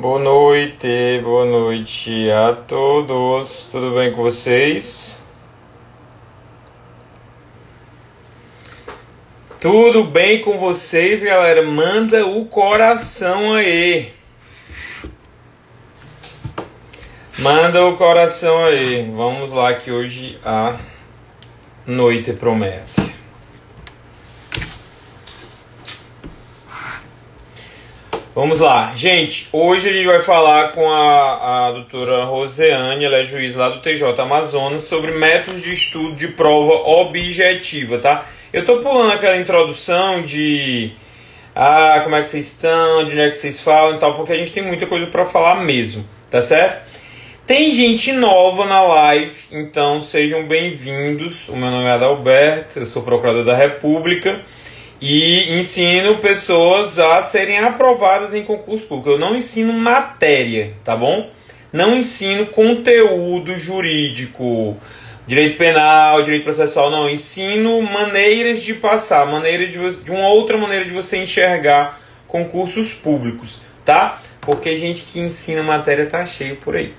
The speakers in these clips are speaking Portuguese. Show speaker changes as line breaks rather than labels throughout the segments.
Boa noite a todos. Tudo bem com vocês? Tudo bem com vocês, galera? Manda o coração aí. Manda o coração aí. Vamos lá que hoje a noite promete. Vamos lá, gente, hoje a gente vai falar com a doutora Roseane, ela é juiz lá do TJ Amazonas, sobre métodos de estudo de prova objetiva, tá? Eu tô pulando aquela introdução de como é que vocês estão, de onde é que vocês falam e tal, porque a gente tem muita coisa pra falar mesmo, tá certo? Tem gente nova na live, então sejam bem-vindos. O meu nome é Adalberto, eu sou procurador da República. E ensino pessoas a serem aprovadas em concurso público. Eu não ensino matéria, tá bom? Não ensino conteúdo jurídico, direito penal, direito processual, não. Ensino maneiras de passar, de uma outra maneira de você enxergar concursos públicos, tá? Porque gente que ensina matéria tá cheio por aí.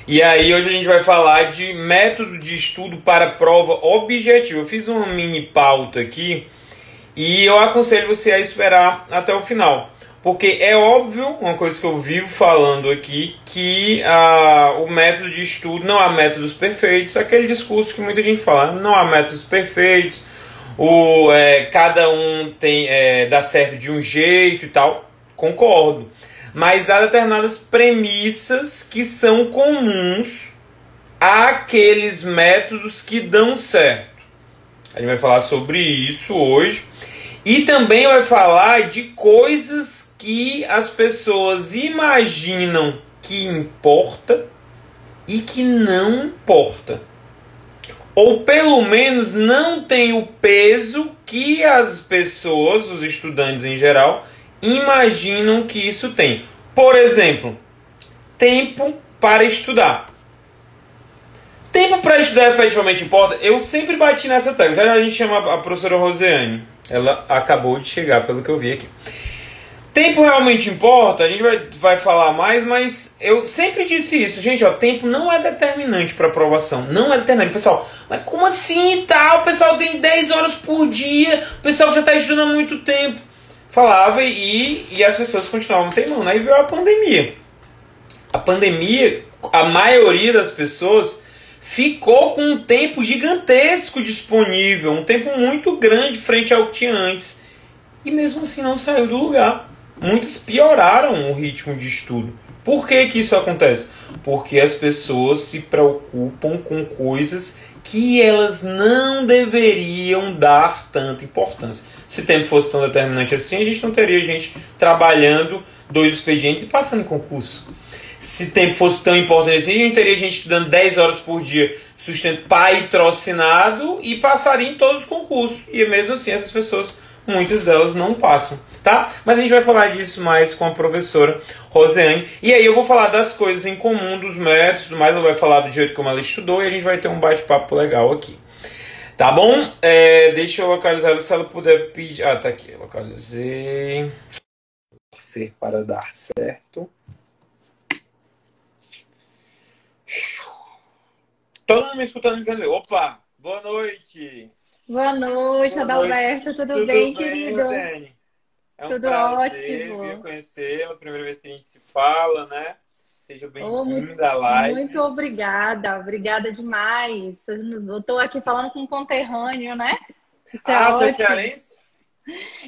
E aí hoje a gente vai falar de método de estudo para prova objetiva. Eu fiz uma mini pauta aqui e eu aconselho você a esperar até o final. Porque é óbvio, uma coisa que eu vivo falando aqui, que o método de estudo não há métodos perfeitos. Aquele discurso que muita gente fala, não há métodos perfeitos, cada um dá certo de um jeito e tal. Concordo. Mas há determinadas premissas que são comuns àqueles métodos que dão certo. A gente vai falar sobre isso hoje. E também vai falar de coisas que as pessoas imaginam que importa e que não importa. Ou pelo menos não tem o peso que as pessoas, os estudantes em geral, imaginam que isso tem. Por exemplo, tempo para estudar. Tempo para estudar efetivamente importa? Eu sempre bati nessa tecla. Já a gente chama a professora Roseane. Ela acabou de chegar, pelo que eu vi aqui. Tempo realmente importa? A gente vai falar mais, mas eu sempre disse isso. Gente, tempo não é determinante para aprovação. Não é determinante. Pessoal, mas como assim e tal? O pessoal tem 10 horas por dia. O pessoal já está estudando há muito tempo. Falava e as pessoas continuavam teimando. Aí veio a pandemia. A pandemia, a maioria das pessoas ficou com um tempo gigantesco disponível, um tempo muito grande frente ao que tinha antes. E mesmo assim não saiu do lugar. Muitas pioraram o ritmo de estudo. Por que que isso acontece? Porque as pessoas se preocupam com coisas que elas não deveriam dar tanta importância. Se o tempo fosse tão determinante assim, a gente não teria gente trabalhando 2 expedientes e passando em concurso. Se o tempo fosse tão importante assim, a gente teria gente estudando 10 horas por dia, sustento patrocinado e passaria em todos os concursos. E mesmo assim, essas pessoas, muitas delas não passam, tá? Mas a gente vai falar disso mais com a professora Roseane. E aí eu vou falar das coisas em comum, dos métodos, tudo mais. Ela vai falar do jeito como ela estudou e a gente vai ter um bate-papo legal aqui. Tá bom? Deixa eu localizar se ela puder pedir. Tá aqui. Localizei. Torcer para dar certo. Todo mundo me escutando me vendo. Opa! Boa noite!
Boa noite, Adalberto. Tudo bem, querido?
Rosane? É um
Tudo
prazer
ótimo.
vir conhecê-la. Primeira vez que a gente se fala, né? Seja
Muito,
bem-vinda à live.
muito obrigada. Obrigada demais. Eu estou aqui falando com um conterrâneo, né? Isso é
você é
ótimo.
cearense?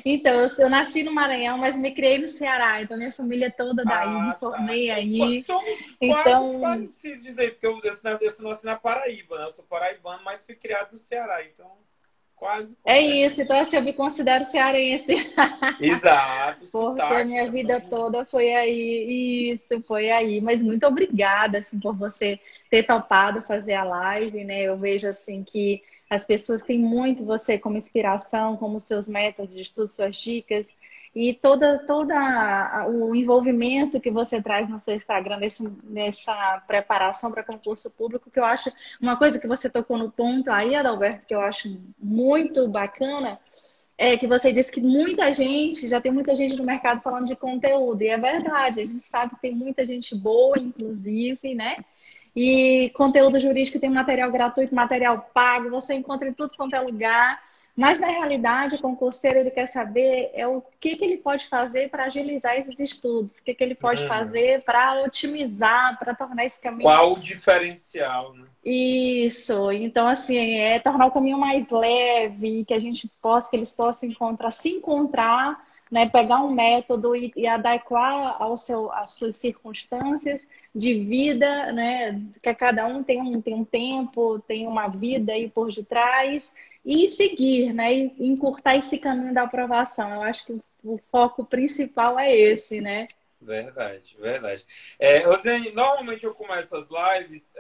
Então, eu nasci no Maranhão, mas me criei no Ceará. Então, minha família toda daí, me formei aí.
Somos
Então,
quase parecidos, dizer, porque eu nasci na Paraíba, né? Eu sou paraibano, mas fui criado no Ceará, então quase.
é isso. Então, assim, eu me considero cearense.
Exato.
Porque a
Sotaque
minha vida
também.
toda foi aí. Isso, foi aí. Mas muito obrigada, assim, por você ter topado fazer a live, né? Eu vejo, assim, que as pessoas têm muito você como inspiração, como seus métodos de estudo, suas dicas. E o envolvimento que você traz no seu Instagram nessa preparação para concurso público, que eu acho uma coisa que você tocou no ponto aí, Adalberto, que eu acho muito bacana, que você disse que muita gente, já tem muita gente no mercado falando de conteúdo, e é verdade, a gente sabe que tem muita gente boa, inclusive, né? E conteúdo jurídico tem material gratuito, material pago, você encontra em tudo quanto é lugar. Mas, na realidade, o concurseiro ele quer saber o que ele pode fazer para agilizar esses estudos, o que ele pode
Uhum.
fazer para otimizar, para tornar esse caminho.
Qual o diferencial, né?
Isso, então assim, é tornar o caminho mais leve, que a gente possa, que eles possam se encontrar, né, pegar um método e adequar às suas circunstâncias de vida, né, que cada um tem um tempo, tem uma vida aí por detrás, e seguir, né, e encurtar esse caminho da aprovação. Eu acho que o foco principal é esse, né?
Verdade, verdade. Rosane, normalmente eu começo as lives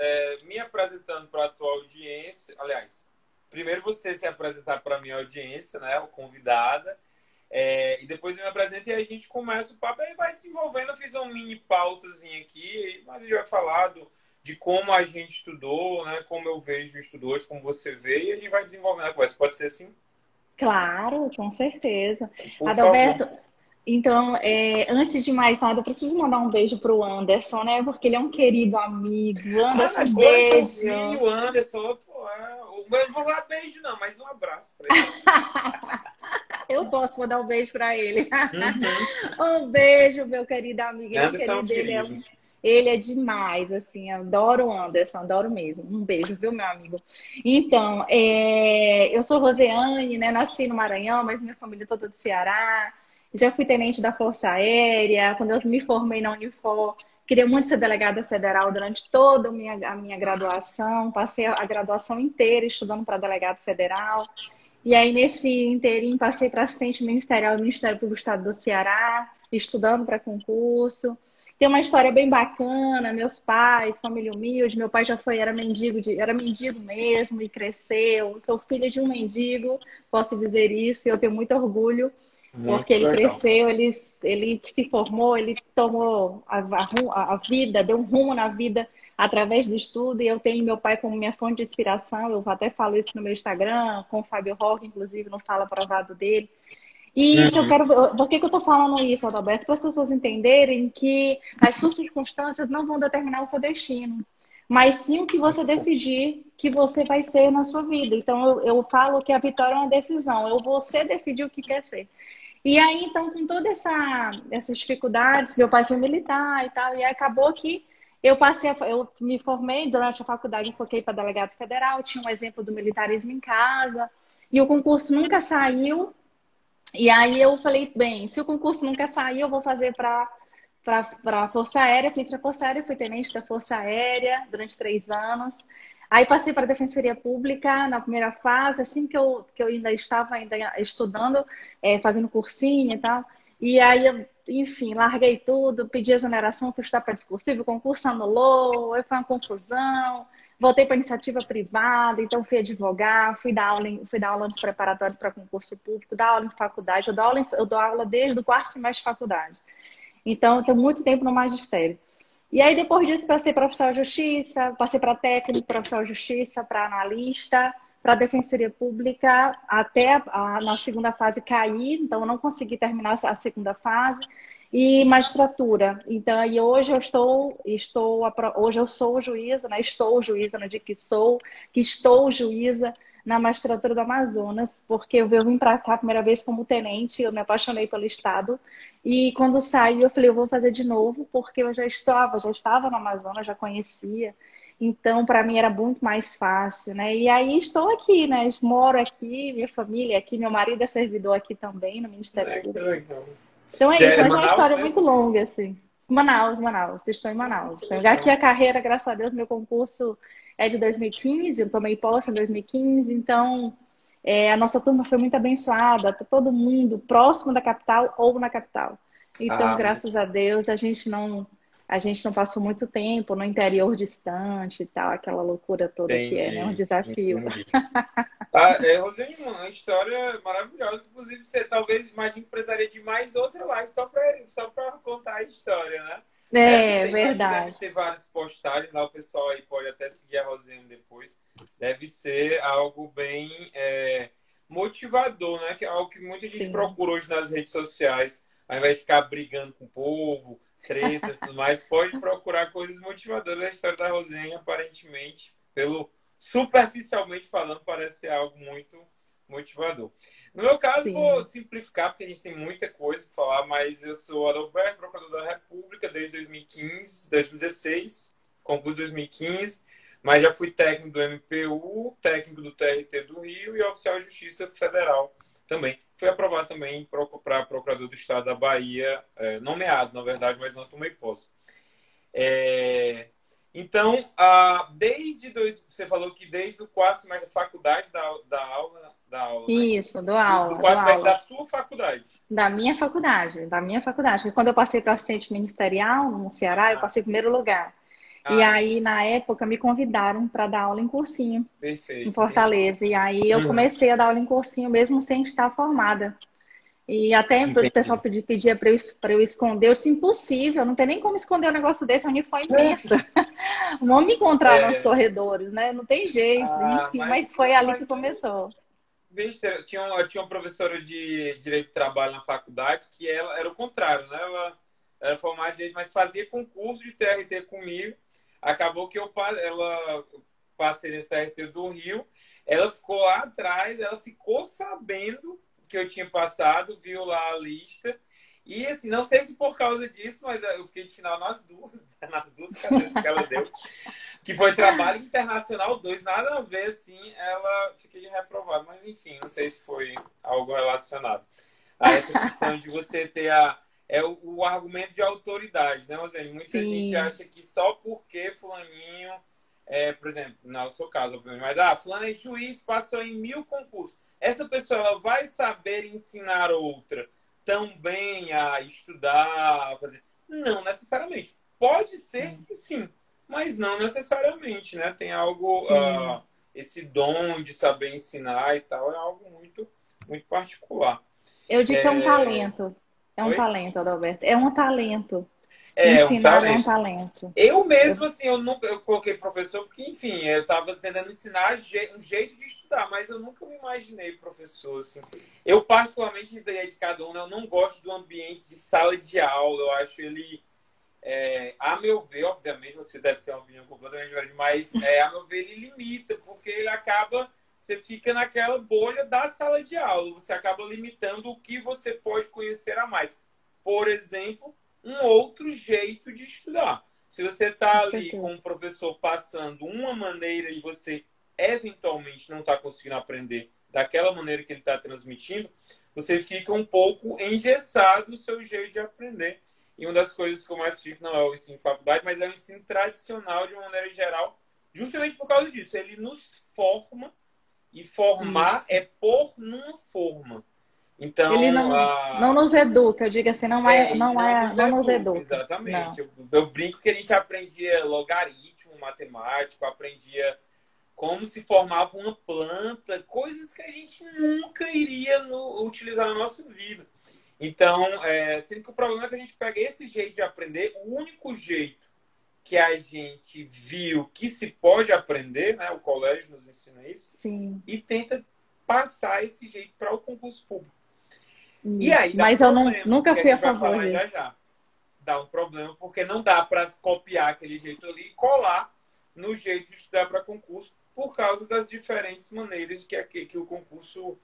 me apresentando para a tua audiência. Aliás, primeiro você se apresentar para a minha audiência, né? O convidada. E depois eu me apresento e aí a gente começa o papo e vai desenvolvendo. Eu fiz uma mini pautazinha aqui, mas a gente vai falar de como a gente estudou, né? Como eu vejo o estudo hoje, como você vê, e a gente vai desenvolvendo a conversa. Pode ser assim?
Claro, com certeza.
Por favor.
Adalberto, então, antes de mais nada, eu preciso mandar um beijo pro Anderson, né? Porque ele é um querido amigo. Anderson, um
Agora que eu
beijo.
vi o Anderson, eu não vou dar beijo, não, mas um abraço para ele.
Eu posso mandar um beijo para ele.
Uhum.
Um beijo, meu querido amigo. Ele é um
Anderson,
querido,
querido.
ele é demais, assim, adoro o Anderson, adoro mesmo. Um beijo, viu, meu amigo? Então, eu sou Roseane, né? Nasci no Maranhão, mas minha família é toda do Ceará. Já fui tenente da Força Aérea. Quando eu me formei na Unifor, queria muito ser delegada federal durante toda a minha graduação. Passei a graduação inteira estudando para delegado federal. E aí, nesse inteirinho, passei para assistente ministerial do Ministério Público do Estado do Ceará, estudando para concurso. Tem uma história bem bacana, meus pais, família humilde, meu pai já foi, era mendigo mesmo e cresceu. Sou filha de um mendigo, posso dizer isso, e eu tenho muito orgulho, porque
Muito
ele
legal.
cresceu, ele se formou, ele tomou a vida, deu um rumo na vida através do estudo, e eu tenho meu pai como minha fonte de inspiração, eu até falo isso no meu Instagram, com o Fábio Roque, inclusive, no Fala Aprovado dele. E se eu
Uhum.
quero. Por que eu estou falando isso, Adalberto? Para as pessoas entenderem que as suas circunstâncias não vão determinar o seu destino, mas sim o que você
Muito bom.
decidir que você vai ser na sua vida. Então, eu falo que a vitória é uma decisão, você decidir o que quer ser. E aí, então, com toda essas dificuldades, meu pai foi militar e tal, e aí acabou que eu me formei durante a faculdade, eu foquei para delegado federal, tinha um exemplo do militarismo em casa, e o concurso nunca saiu. E aí eu falei, bem, se o concurso nunca sair, eu vou fazer para a Força Aérea. Fiz para a Força Aérea, fui tenente da Força Aérea durante 3 anos. Aí passei para a Defensoria Pública na primeira fase, assim que eu ainda estava estudando, fazendo cursinho e tal. E aí, enfim, larguei tudo, pedi exoneração, fui estudar para discursivo, o concurso anulou, aí foi uma confusão. Voltei para iniciativa privada, então fui advogar, fui dar aula nos preparatórios para concurso público, dar aula em faculdade. Eu dou aula desde o quarto semestre de faculdade. Então, eu tenho muito tempo no magistério. E aí, depois disso, passei para oficial de justiça, passei para técnico, para oficial de justiça, para analista, para defensoria pública, até na segunda fase cair, então eu não consegui terminar a segunda fase, e magistratura. Então, aí hoje hoje eu sou juíza, né? Estou juíza, não digo que estou juíza na magistratura do Amazonas, porque eu vim para cá a primeira vez como tenente, eu me apaixonei pelo estado, e quando saí eu falei, eu vou fazer de novo, porque eu já estava no Amazonas, já conhecia, então para mim era muito mais fácil, né? E aí estou aqui, né? Moro aqui, minha família é aqui, meu marido é servidor aqui também no Ministério
Que
Público.
legal.
Então é
Você
isso,
é
mas é uma
Manaus
história muito
mesmo?
longa, assim. Manaus, Manaus, estou em Manaus.
Que
Então, aqui
legal.
a carreira, graças a Deus, meu concurso é de 2015, eu tomei posse em 2015, então a nossa turma foi muito abençoada, tá todo mundo próximo da capital ou na capital. Então,
Ah,
graças a Deus, a gente não passou muito tempo no interior distante e tal, aquela loucura toda que é, né? Um
entendi.
desafio.
Entendi. Rosane, uma história maravilhosa. Inclusive, você talvez imagine que precisaria de mais outra live só para contar a história, né?
É,
Acho que deve
verdade.
ter várias postagens lá, o pessoal aí pode até seguir a Rosane depois. Deve ser algo bem. motivador, né? Que é algo que muita gente
Sim,
procura hoje nas redes sociais, ao invés de ficar brigando com o povo, tretas e tudo mais, pode procurar coisas motivadoras. A história da Rosane, aparentemente, pelo superficialmente falando, parece ser algo muito motivador. No meu caso, vou
sim.
simplificar, porque a gente tem muita coisa para falar, mas eu sou Adalberto, procurador da República desde 2015, 2016, concurso 2015, mas já fui técnico do MPU, técnico do TRT do Rio e oficial de Justiça Federal também. Fui aprovado também para procurador do Estado da Bahia, nomeado, na verdade, mas não tomei posse. É, então, você falou que desde o quarto semestre da faculdade da aula, né?
Isso, dou
Do
aula, dou
quarto semestre da
aula.
sua faculdade.
Da minha faculdade, da minha faculdade. Porque quando eu passei para assistente ministerial no Ceará, eu
Ah,
passei em primeiro lugar. E
ah,
aí, na época, me convidaram para dar aula em cursinho, em
perfeito, entendi.
Fortaleza. E aí eu
Uhum,
comecei a dar aula em cursinho mesmo sem estar formada. E até o pessoal
entendi.
pedia para eu esconder. Eu disse, impossível, não tem nem como esconder um negócio desse, é um uniforme imenso. Vão me encontrar nos
É,
corredores, né? Não tem jeito, enfim, mas
mas,
foi ali que
mas
começou.
besteira. Eu tinha uma professora de Direito do Trabalho na faculdade que ela era o contrário, né? Ela era formada em Direito, mas fazia concurso de TRT comigo. Acabou que ela passei nesse TRT do Rio. Ela ficou lá atrás, ela ficou sabendo que eu tinha passado, viu lá a lista. E assim, não sei se por causa disso, mas eu fiquei de final nas duas, nas duas cadeiras que ela deu, que foi trabalho internacional 2 nada a ver, assim, ela fiquei reprovada, mas enfim, não sei se foi algo relacionado a essa questão de você ter o argumento de autoridade, né, Rosane? Muita gente
Sim,
acha que só porque fulaninho, por exemplo, não é o seu caso, obviamente, mas, fulano é juiz, passou em 1000 concursos. Essa pessoa, ela vai saber ensinar outra também a estudar, a fazer... Não necessariamente. Pode ser
sim,
que sim, mas não necessariamente, né? Tem algo,
sim.
esse dom de saber ensinar e tal, é algo muito, muito particular.
Eu digo que é um
É...
talento. É um
Oi?
talento, Adalberto. É um talento.
É, um
Ensinar é um
talento.
talento.
Eu
Eu-
mesmo, assim, eu coloquei professor porque, enfim, eu estava tentando ensinar um jeito de estudar, mas eu nunca me imaginei professor, assim. Eu, particularmente, isso aí é de cada um, né? Eu não gosto do ambiente de sala de aula, eu acho ele a meu ver, obviamente, você deve ter uma opinião completamente diferente, mas a meu ver, ele limita, porque ele acaba, você fica naquela bolha da sala de aula, você acaba limitando o que você pode conhecer a mais. Por exemplo, um outro jeito de estudar. Se você está
Com
ali
certeza.
com o professor passando uma maneira e você eventualmente não está conseguindo aprender daquela maneira que ele está transmitindo, você fica um pouco engessado no seu jeito de aprender. E uma das coisas que eu mais critico não é o ensino de faculdade, mas é o ensino tradicional de uma maneira geral, justamente por causa disso. Ele nos forma e formar
Isso.
é pôr numa forma.
Ele
Então,
não nos educa, eu digo assim,
e não nos
não nos
educa,
educa.
exatamente.
Não.
Eu brinco que a gente aprendia logaritmo matemático, aprendia como se formava uma planta, coisas que a gente nunca iria utilizar na nossa vida. Então, sendo que o problema é que a gente pega esse jeito de aprender, o único jeito que a gente viu que se pode aprender, né, o colégio nos ensina isso,
Sim,
e tenta passar esse jeito para o concurso público. E aí
isso.
dá um
Mas eu
problema,
nunca
que a
fui a
gente vai
favor
falar já
disso.
já. Dá um problema porque não dá para copiar aquele jeito ali e colar no jeito de estudar para concurso por causa das diferentes maneiras que o concurso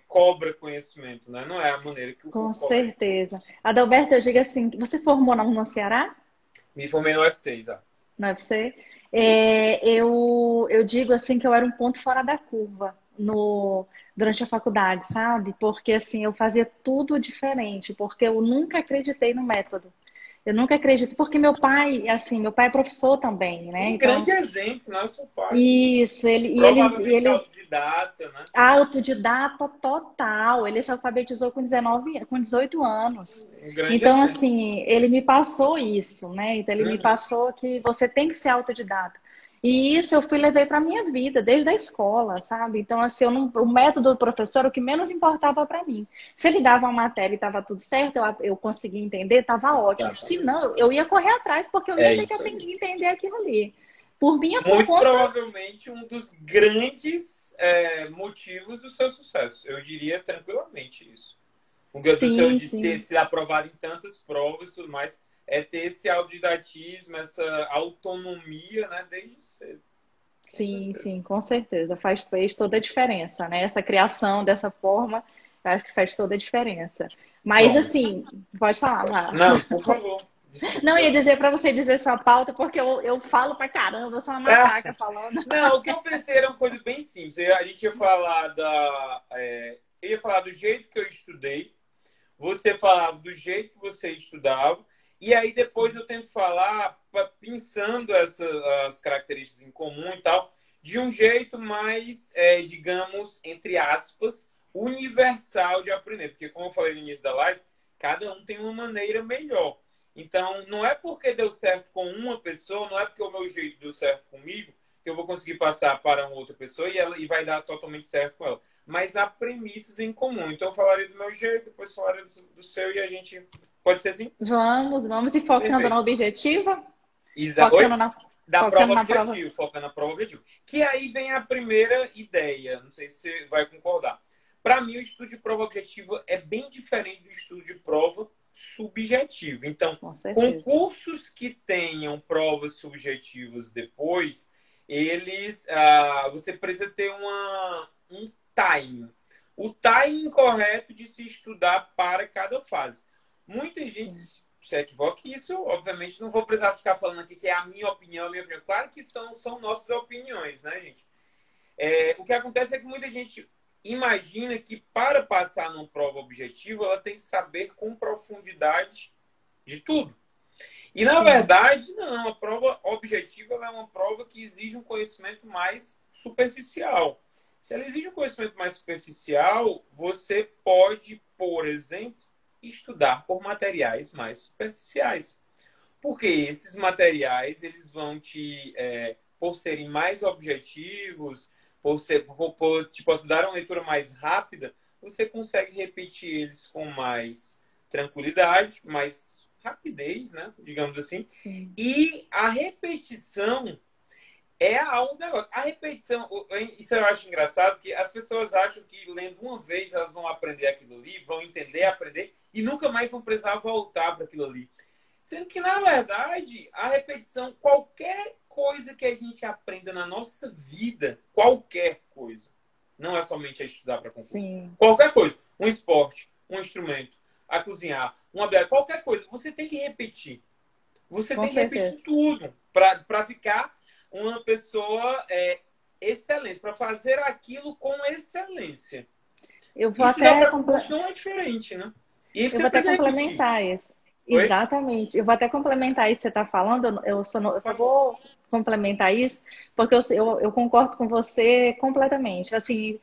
cobra conhecimento, né? Não é a maneira que o
Com
colégio ensina.
certeza. Adalberto, eu digo assim, você formou no Ceará?
Me formei no UFC, exato.
No UFC?
Isso.
Eu digo assim que eu era um ponto fora da curva durante a faculdade, sabe? Porque assim, eu fazia tudo diferente, porque eu nunca acreditei no método. Eu nunca acredito, porque meu pai é professor também, né?
Um
Então,
grande exemplo, né? O seu pai.
isso,
Provavelmente
ele
autodidata, né?
autodidata total. Ele se alfabetizou com 19, com 18 anos.
Um grande
Então,
exemplo.
assim, ele me passou isso, né? Então, ele me
Uhum.
passou que você tem que ser autodidata. E isso eu fui levei para minha vida, desde a escola, sabe? Então, assim, o método do professor era o que menos importava para mim. Se ele dava uma matéria e estava tudo certo, eu conseguia entender, estava ótimo. Se
Exatamente.
não, eu ia correr atrás, porque eu ia
É
ter que
isso aí.
entender aquilo ali. Por mim, é por
Muito
conta.
provavelmente um dos grandes motivos do seu sucesso. Eu diria tranquilamente isso. O que do seu
Sim,
de ter
sim.
sido aprovado em tantas provas e tudo mais, é ter esse autodidatismo, essa autonomia, né, desde cedo. Com
Sim,
certeza.
sim, com certeza. Fez toda a diferença, né? Essa criação dessa forma, eu acho que faz toda a diferença. Mas,
Bom,
assim, pode falar, lá.
não, por favor,
Não, eu ia
desculpa.
dizer para você dizer sua pauta, porque eu falo pra caramba, eu sou uma
Ah,
matraca falando.
não, o que eu pensei era uma coisa bem simples. A gente ia falar eu ia falar do jeito que eu estudei, você falava do jeito que você estudava, e aí depois eu tento falar, pensando as características em comum e tal, de um jeito mais, digamos, entre aspas, universal de aprender. Porque, como eu falei no início da live, cada um tem uma maneira melhor. Então, não é porque deu certo com uma pessoa, não é porque o meu jeito deu certo comigo, que eu vou conseguir passar para uma outra pessoa e vai dar totalmente certo com ela. Mas há premissas em comum. Então, eu falaria do meu jeito, depois falaria do seu e a gente. Pode ser assim?
Vamos e focando no
Perfeito.
objetivo,
Oi?
focando na,
Da
focando
prova
na prova.
objetivo, focando na prova objetivo. Que aí vem a primeira ideia, não sei se você vai concordar. Para mim, o estudo de prova objetiva é bem diferente do estudo de prova subjetiva. Então,
Com certeza.
concursos que tenham provas subjetivas depois, você precisa ter um time. O time correto de se estudar para cada fase. Muita gente
Sim,
se equivoca e isso, obviamente, não vou precisar ficar falando aqui que é a minha opinião, a minha opinião. Claro que são nossas opiniões, né, gente? O que acontece é que muita gente imagina que para passar numa prova objetiva, ela tem que saber com profundidade de tudo. E, na
sim.
verdade, não. A prova objetiva é uma prova que exige um conhecimento mais superficial. Se ela exige um conhecimento mais superficial, você pode, por exemplo, estudar por materiais mais superficiais. Porque esses materiais, eles vão por serem mais objetivos, por tipo, dar uma leitura mais rápida, você consegue repetir eles com mais tranquilidade, mais rapidez, né? Digamos assim.
Sim.
E a repetição é algo negócio. A repetição, isso eu acho engraçado, porque as pessoas acham que lendo uma vez elas vão aprender aquilo ali, vão entender, aprender, e nunca mais vão precisar voltar para aquilo ali. Sendo que, na verdade, a repetição, qualquer coisa que a gente aprenda na nossa vida, qualquer coisa, não é somente a estudar para concurso,
Sim,
qualquer coisa, um esporte, um instrumento, a cozinhar, uma habilidade, qualquer coisa, você tem que repetir. Você
com
tem que
certeza.
repetir tudo para ficar uma pessoa excelente, para fazer aquilo com excelência.
Eu vou
Estudar
até
para concurso não é diferente, né? E
Eu
você
vou até
precisa repetir.
complementar isso.
Oi?
Exatamente. Eu vou até complementar isso que você está falando.
Por
Eu só
favor.
vou complementar isso, porque eu concordo com você completamente. Assim,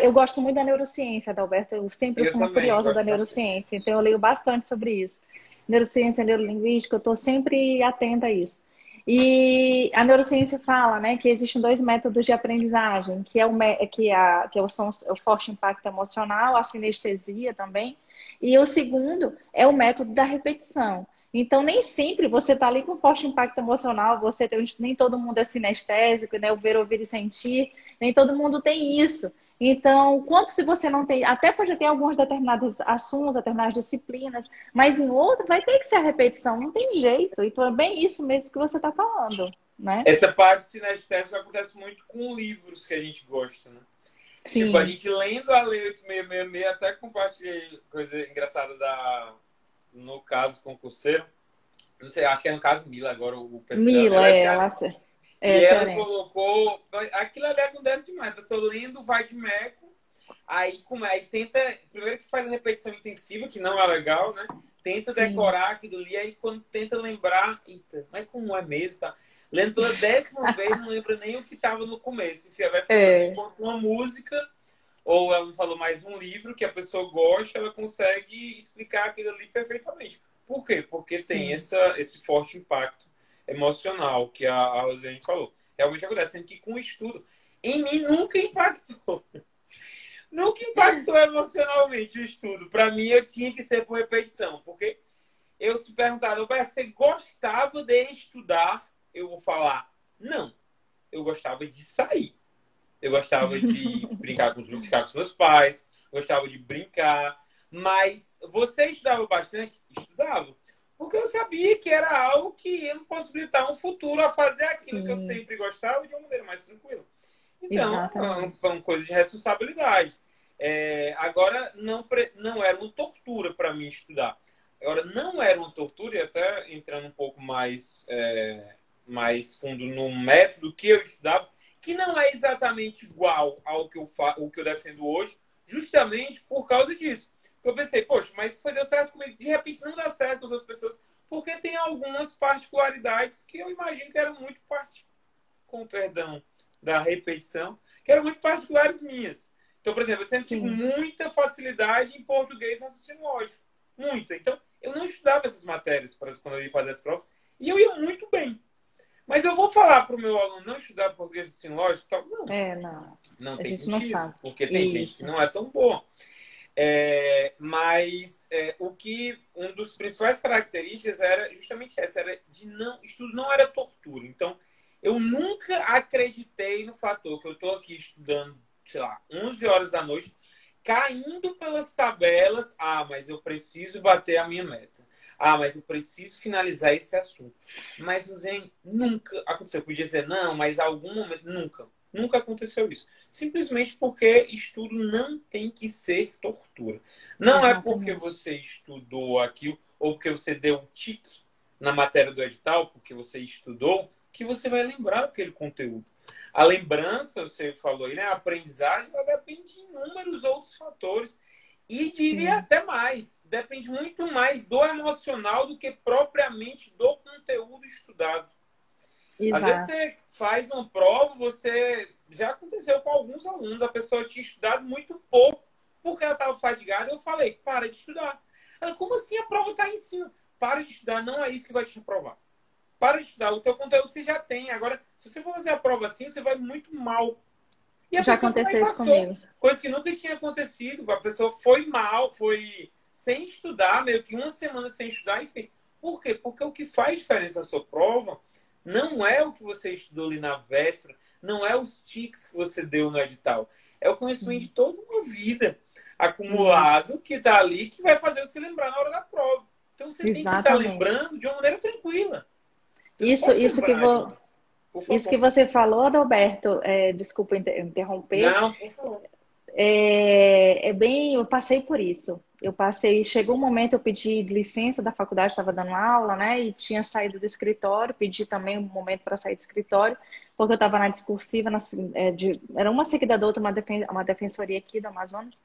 eu gosto muito da neurociência, Adalberto. Eu
Eu
sou uma
também
curiosa da
gosto bastante.
neurociência, então eu leio bastante sobre isso. Neurociência, neurolinguística, eu estou sempre atenta a isso. E a neurociência fala, né, que existem dois métodos de aprendizagem, que é o forte impacto emocional, a sinestesia também, e o segundo é o método da repetição. Então, nem sempre você está ali com forte impacto emocional, nem todo mundo é sinestésico, né? O ver, ouvir e sentir, nem todo mundo tem isso. Então, quanto se você não tem, até pode ter alguns determinados assuntos, determinadas disciplinas, mas em outro vai ter que ser a repetição, não tem jeito. Então, é bem isso mesmo que você está falando, né?
Essa parte sinestésica acontece muito com livros que a gente gosta, né? Tipo, a
Sim,
gente lendo a Lei 8666, até compartilhei coisa engraçada no caso concurseiro. Não sei, acho que é no caso Mila agora, o perfil dela.
Mila,
Ela é cearense. E ela
cearense.
colocou. Aquilo ali acontece demais. A pessoa lendo, vai de meco, aí tenta. Primeiro que faz a repetição intensiva, que não é legal, né? Tenta
Sim,
decorar aquilo ali, aí quando tenta lembrar. Eita, mas como é mesmo, tá? Lendo pela 10ª vez, não lembra nem o que estava no começo. Enfim, vai ficando
é,
enquanto uma música, ou ela não falou mais um livro que a pessoa gosta, ela consegue explicar aquilo ali perfeitamente. Por quê? Porque tem
sim,
esse forte impacto emocional que a Rosiane falou. Realmente acontece, sendo que com o estudo, em mim nunca impactou. Nunca impactou emocionalmente o estudo. Para mim, eu tinha que ser por repetição. Porque eu se perguntar, Roberto, você gostava de estudar? Eu vou falar, não. eu gostava de sair. Eu gostava de brincar ficar com os meus pais, gostava de brincar. Mas você estudava bastante? Estudava. Porque eu sabia que era algo que ia me possibilitar um futuro a fazer aquilo que eu
Sim,
sempre gostava de uma maneira mais tranquila. Então, é
exatamente.
uma coisa de responsabilidade. Agora, não era uma tortura para mim estudar. Agora, não era uma tortura, e até entrando um pouco mais fundo no método que eu estudava, que não é exatamente igual ao que o que eu defendo hoje, justamente por causa disso. Eu pensei, poxa, mas foi deu certo comigo, de repente não dá certo com as outras pessoas, porque tem algumas particularidades que eu imagino que eram muito com perdão da repetição, que eram muito particulares minhas. Então, por exemplo, eu sempre tive
Sim,
muita facilidade em português e raciocínio lógico. Muita. Então, eu não estudava essas matérias quando eu ia fazer as provas, e eu ia muito bem. Mas eu vou falar para o meu aluno não estudar português e raciocínio lógico? Tal? Não,
não.
não
A
tem
gente não
sentido,
sabe.
porque tem gente que
Isso.
não é tão boa. Mas um dos principais características era justamente essa, era de não, estudo não era tortura. Então, eu nunca acreditei no fator que eu estou aqui estudando, sei lá, 11 horas da noite, caindo pelas tabelas. Ah, mas eu preciso bater a minha meta. Ah, mas eu preciso finalizar esse assunto. Mas o Zen nunca aconteceu. Eu podia dizer, não, mas algum momento, nunca. Nunca aconteceu isso. Simplesmente porque estudo não tem que ser tortura. Não é porque
Exatamente.
você estudou aquilo ou porque você deu um tique na matéria do edital, porque você estudou, que você vai lembrar aquele conteúdo. A lembrança, você falou aí, né? A aprendizagem, ela depende de inúmeros outros fatores. E diria
Sim,
até mais, depende muito mais do emocional do que propriamente do conteúdo estudado. Às vezes
exato.
você faz uma prova, você. Já aconteceu com alguns alunos, a pessoa tinha estudado muito pouco porque ela estava fadigada. Eu falei, para de estudar. Ela, como assim a prova está em cima? Para de estudar, não é isso que vai te reprovar. Para de estudar, o teu conteúdo você já tem. Agora, se você for fazer a prova assim, você vai muito mal. E a
Já
pessoa foi lá e
aconteceu isso
passou.
comigo.
Coisa que nunca tinha acontecido. A pessoa foi mal, foi sem estudar, meio que uma semana sem estudar e fez. Por quê? Porque o que faz diferença na sua prova não é o que você estudou ali na véspera, não é os tics que você deu no edital. É o conhecimento de toda uma vida
Isso,
acumulado que está ali, que vai fazer você lembrar na hora da prova. Então você tem que estar
exatamente.
lembrando de uma maneira tranquila. Você não
Isso,
pode
isso que
lembrar de
vo...
uma. Por
isso que
favor.
você falou, Adalberto, desculpa interromper,
Não, por favor.
é bem, eu passei por isso. Eu passei, chegou um momento, eu pedi licença da faculdade, estava dando aula, né? E tinha saído do escritório, pedi também um momento para sair do escritório, porque eu estava na discursiva, era uma seguida da outra, uma defensoria aqui do Amazonas.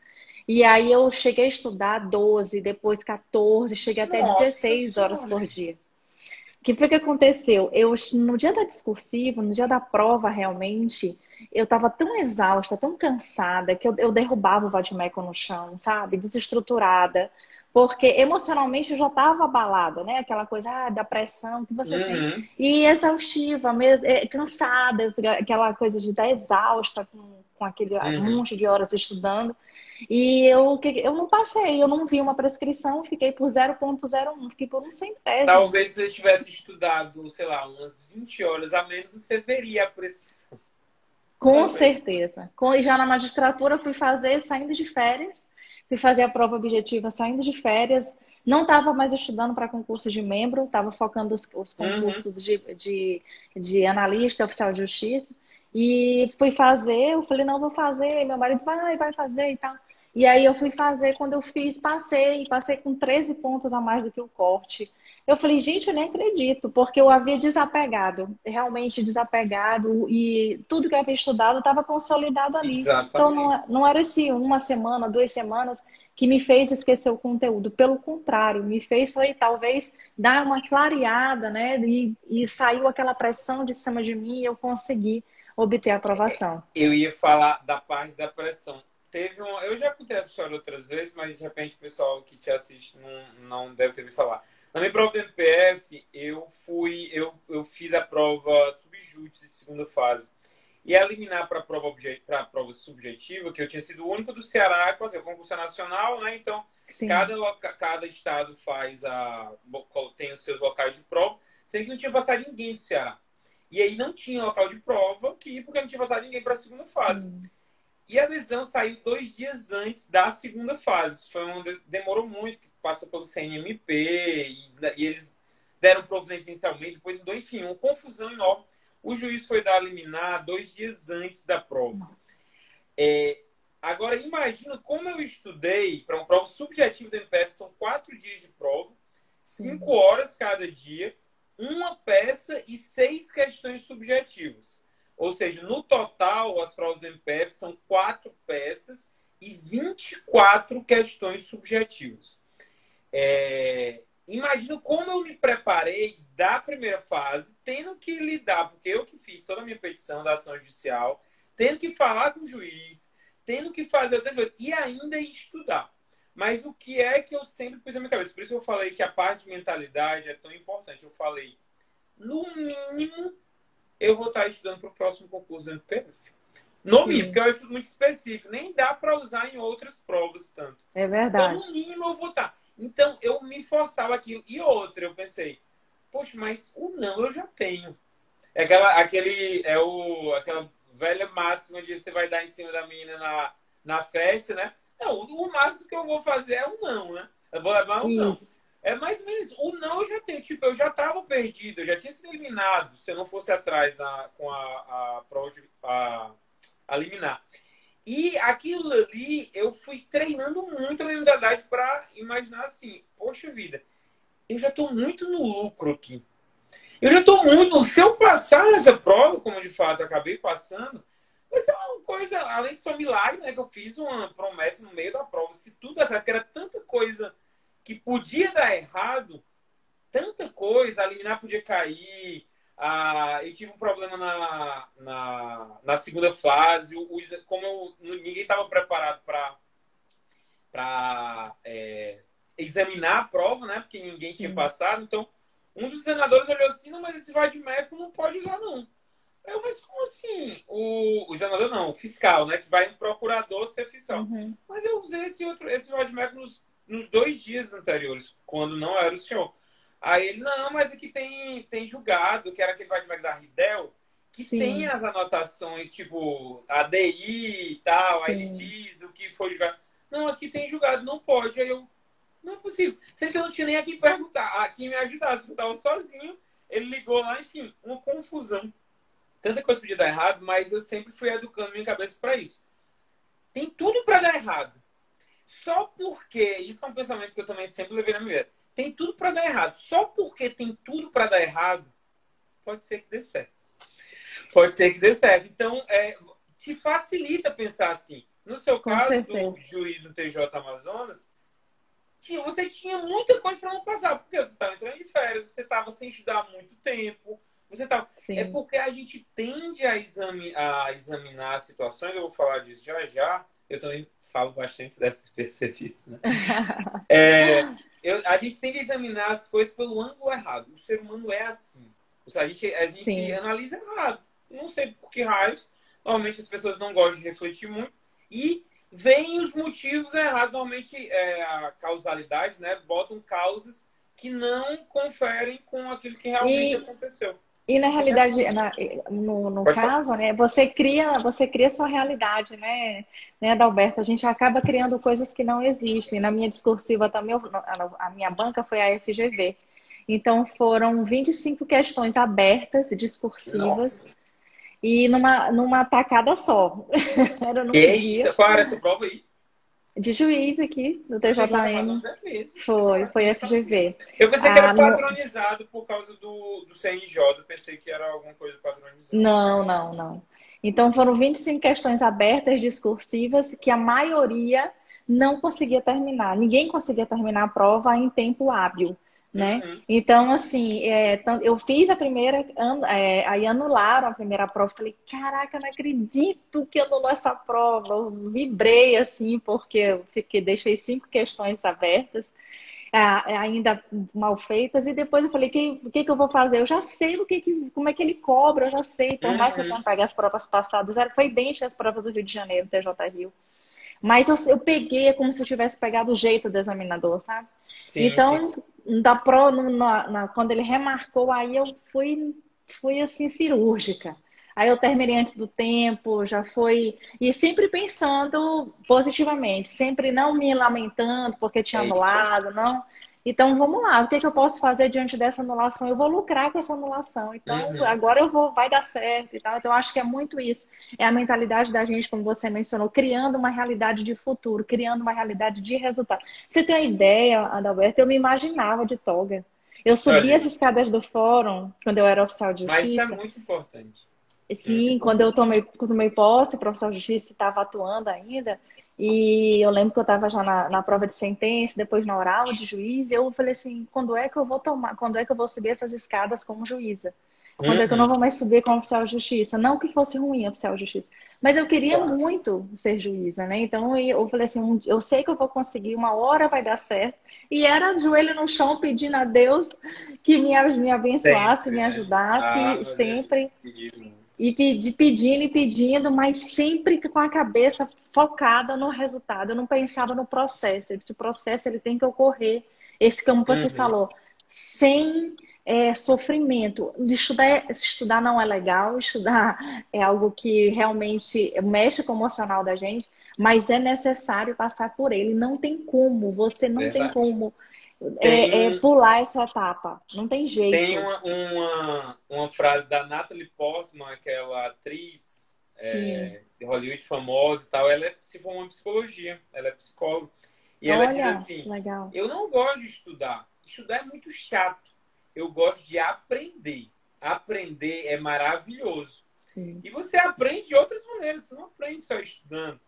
E aí eu cheguei a estudar 12, depois 14, cheguei até
Nossa
16 horas
senhora.
por dia. O que foi que aconteceu? No dia da discursiva, no dia da prova, realmente, eu estava tão exausta, tão cansada, que eu derrubava o vadimeco no chão, sabe? Desestruturada. Porque emocionalmente eu já estava abalada, né? Aquela coisa da pressão que você tem.
Uhum.
E exaustiva, mesmo, cansada, aquela coisa de estar exausta com aquele
Uhum.
monte de horas estudando. E eu não passei, eu não vi uma prescrição, fiquei por 0,01, fiquei por um centésimo.
Talvez se você tivesse estudado, sei lá, umas 20 horas a menos, você veria a prescrição.
Com
Talvez.
certeza. E já na magistratura fui fazer saindo de férias, fui fazer a prova objetiva saindo de férias. Não estava mais estudando para concurso de membro, estava focando os
Uhum.
concursos de analista oficial de justiça. E fui fazer, eu falei, não, vou fazer. Meu marido vai fazer e tal. E aí eu fui fazer, quando eu fiz, passei com 13 pontos a mais do que o corte. Eu falei, gente, eu nem acredito, porque eu havia desapegado, realmente desapegado, e tudo que eu havia estudado estava consolidado ali. Então,
Exatamente.
não era esse uma semana, 2 semanas que me fez esquecer o conteúdo. Pelo contrário, me fez aí, talvez dar uma clareada, né? E saiu aquela pressão de cima de mim e eu consegui obter a aprovação.
Eu ia falar da parte da pressão. Eu já contei essa história outras vezes, mas de repente o pessoal que te assiste não deve ter ouvido falar. Na minha prova do MPF, eu fiz a prova subjúdice de segunda fase. E eliminar para a prova subjetiva, que eu tinha sido o único do Ceará, o concurso é nacional, né? Então,
Sim,
cada estado tem os seus locais de prova, sendo que não tinha passado ninguém do Ceará. E aí não tinha local de prova, porque não tinha passado ninguém para a segunda fase.
Sim.
E a decisão saiu 2 dias antes da segunda fase. Demorou muito, passou pelo CNMP, e eles deram providência inicialmente, depois mudou, enfim, uma confusão enorme. O juiz foi dar a liminar 2 dias antes da prova. Agora, imagina como eu estudei para uma prova subjetiva do MPF, são 4 dias de prova, 5 horas cada dia, uma peça e 6 questões subjetivas. Ou seja, no total, as provas do MPF são 4 peças e 24 questões subjetivas. Imagino como eu me preparei da primeira fase, tendo que lidar, porque eu que fiz toda a minha petição da ação judicial, tendo que falar com o juiz, tendo que fazer e ainda estudar. Mas o que é que eu sempre pus na minha cabeça? Por isso eu falei que a parte de mentalidade é tão importante. Eu falei, no mínimo, eu vou estar estudando para o próximo concurso do MPF. No mínimo, porque é um estudo muito específico. Nem dá para usar em outras provas tanto.
É verdade.
Então, no mínimo, eu vou estar. Então, eu me forçava aquilo. E outra, eu pensei, poxa, mas o não eu já tenho. Aquela velha máxima de você vai dar em cima da menina na festa, né? Não, o máximo que eu vou fazer é um não, né? Eu vou levar um não. É mais ou menos, o não eu já tenho. Tipo, eu já estava perdido, eu já tinha sido eliminado se eu não fosse atrás com a prova a liminar. E aquilo ali, eu fui treinando muito a minha mentalidade para imaginar assim, poxa vida, eu já estou muito no lucro aqui. Eu já estou muito... Se eu passar nessa prova, como de fato eu acabei passando, vai ser uma coisa, além de ser um milagre, né, que eu fiz uma promessa no meio da prova. Se tudo der certo, que era tanta coisa que podia dar errado, tanta coisa, a liminar podia cair, eu tive um problema na segunda fase, como ninguém estava preparado para examinar a prova, né, porque ninguém tinha passado, então um dos senadores olhou assim, não, mas esse vadimeco não pode usar, não. Mas como assim? O senador não, o fiscal, né, que vai um procurador ser fiscal. Mas eu usei esse vadimeco nos 2 dias anteriores, quando não era o senhor. Aí ele, não, mas aqui tem julgado, que era aquele vadimeco da Ridel, que tem as anotações, tipo, a DI e tal, aí ele diz o que foi julgado. Não, aqui tem julgado, não pode. Aí eu, não é possível. Sendo que eu não tinha nem a quem perguntar, a quem me ajudasse, porque eu estava sozinho. Ele ligou lá, enfim, uma confusão. Tanta coisa podia dar errado, mas eu sempre fui educando minha cabeça para isso. Tem tudo para dar errado. Só porque, isso é um pensamento que eu também sempre levei na minha vida, tem tudo para dar errado. Só porque tem tudo para dar errado, pode ser que dê certo. Pode ser que dê certo. Então, te facilita pensar assim. No seu caso, do juiz do TJ Amazonas, você tinha muita coisa para não passar, porque você estava entrando de férias, você estava sem estudar há muito tempo, você tava... É porque a gente tende a examinar situações, eu vou falar disso já já, eu também falo bastante, você deve ter percebido, né? A gente tende a examinar as coisas pelo ângulo errado. O ser humano é assim. A gente analisa errado. Não sei por que raios. Normalmente as pessoas não gostam de refletir muito. E vem os motivos errados. Normalmente a causalidade, né? Botam causas que não conferem com aquilo que realmente aconteceu.
E na realidade, no caso, né, você cria sua realidade, né, Adalberto? A gente acaba criando coisas que não existem. Na minha discursiva também, a minha banca foi a FGV. Então, foram 25 questões abertas, discursivas, e numa tacada só. Era num dia.
Qual era essa prova aí?
De juiz aqui, do TJM. Foi FGV.
Eu pensei que era padronizado por causa do CNJ. Eu pensei que era alguma coisa padronizada.
Não. Então, foram 25 questões abertas, discursivas, que a maioria não conseguia terminar. Ninguém conseguia terminar a prova em tempo hábil, né? Então, assim, eu fiz a primeira, aí anularam a primeira prova. Falei, caraca, não acredito que anulou essa prova. Eu vibrei, assim, porque eu deixei 5 questões abertas, ainda mal feitas, e depois eu falei, o que eu vou fazer? Eu já sei como é que ele cobra, eu já sei, por mais que eu tenha pego as provas passadas, foi idêntica às provas do Rio de Janeiro, TJ Rio. Mas eu peguei, como se eu tivesse pegado o jeito do examinador, sabe? Então, quando ele remarcou, aí eu fui fui assim cirúrgica. Aí eu terminei antes do tempo, já foi. E sempre pensando positivamente, sempre não me lamentando porque tinha
É isso aí.
anulado, não. Então vamos lá, o que é que eu posso fazer diante dessa anulação? Eu vou lucrar com essa anulação. Então
Uhum.
agora eu vou, vai dar certo e tal. Então acho que é muito isso. É a mentalidade da gente, como você mencionou, criando uma realidade de futuro, criando uma realidade de resultado. Você tem uma ideia, Adalberto? Eu me imaginava de toga. Eu subi as
Olha,
escadas do fórum quando eu era oficial de
mas isso é
justiça.
muito importante. Muito
Sim, quando
importante.
eu tomei posse, o professor de justiça estava atuando ainda, e eu lembro que eu estava já na prova de sentença, depois na oral de juiz, e eu falei assim, quando é que eu vou tomar, quando é que eu vou subir essas escadas como juíza? Quando é que eu não
Uhum.
vou mais subir como oficial de justiça? Não que fosse ruim oficial de justiça, mas eu queria
Claro.
muito ser juíza, né? Então eu falei assim, eu sei que eu vou conseguir, uma hora vai dar certo. E era joelho no chão pedindo a Deus que me abençoasse,
Sempre,
me
né? Ah,
ajudasse,
eu devo
sempre.
pedir muito.
Pedindo e pedindo, mas sempre com a cabeça focada no resultado. Eu não pensava no processo. Esse processo ele tem que ocorrer, esse como você
Uhum.
falou, sem sofrimento. Estudar não é legal, estudar é algo que realmente mexe com o emocional da gente, mas é necessário passar por ele. Não tem como, você não tem
Verdade.
como
Tem um,
pular essa etapa. Não tem
tem
jeito.
uma frase da Natalie Portman, aquela atriz
Sim.
de Hollywood famosa e tal. Ela se formou em psicologia, ela é psicóloga. E ela diz
Olha,
assim:
legal.
eu não gosto de estudar. Estudar é muito chato. Eu gosto de aprender. Aprender é maravilhoso.
Sim.
E você aprende de outras maneiras, você não aprende só estudando.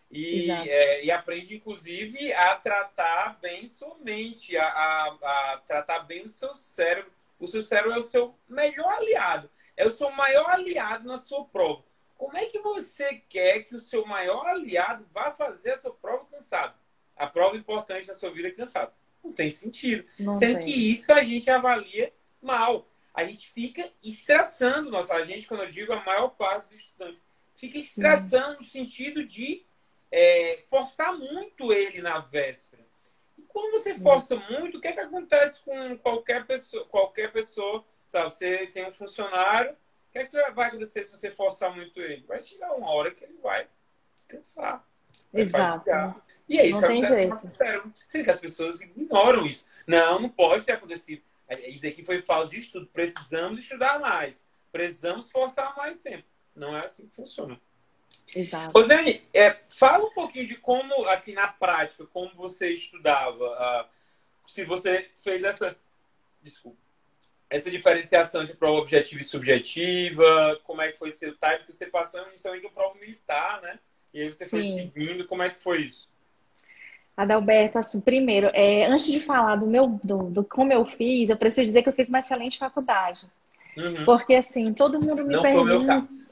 Exato.
E aprende, inclusive, a tratar bem sua mente, a tratar bem o seu cérebro. O seu cérebro é o seu melhor aliado, é o seu maior aliado na sua prova. Como é que você quer que o seu maior aliado vá fazer a sua prova cansado? A prova importante da sua vida é cansado. Não tem sentido.
Não
Sendo que
tem.
isso a gente avalia mal. A gente fica estressando nossa. A gente, quando eu digo a maior parte dos estudantes, fica
Sim.
estressando no sentido de forçar muito ele na véspera. E quando você força muito, o que é que acontece com qualquer pessoa? Qualquer pessoa, sabe? Você tem um funcionário, o que é que vai acontecer se você forçar muito ele? Vai chegar uma hora que ele vai cansar, vai
Exato.
fadigar. E é isso
Não
que
tem
acontece com o nosso
jeito.
cérebro. Sendo que as pessoas ignoram isso. Não, não pode ter acontecido. Isso aqui foi falta de estudo. Precisamos estudar mais. Precisamos forçar mais tempo. Não é assim que funciona.
Exato.
Rosane, fala um pouquinho de como, assim, na prática, como você estudava. Se você fez desculpa, essa diferenciação de prova objetiva e subjetiva, como é que foi seu time, porque você passou inicialmente uma prova militar, né? E aí você foi
Sim.
seguindo, como é que foi isso?
Adalberto, assim, primeiro, antes de falar do como eu fiz, eu preciso dizer que eu fiz uma excelente faculdade.
Uhum.
Porque, assim, todo mundo me
Não foi o meu
pergunta,
caso.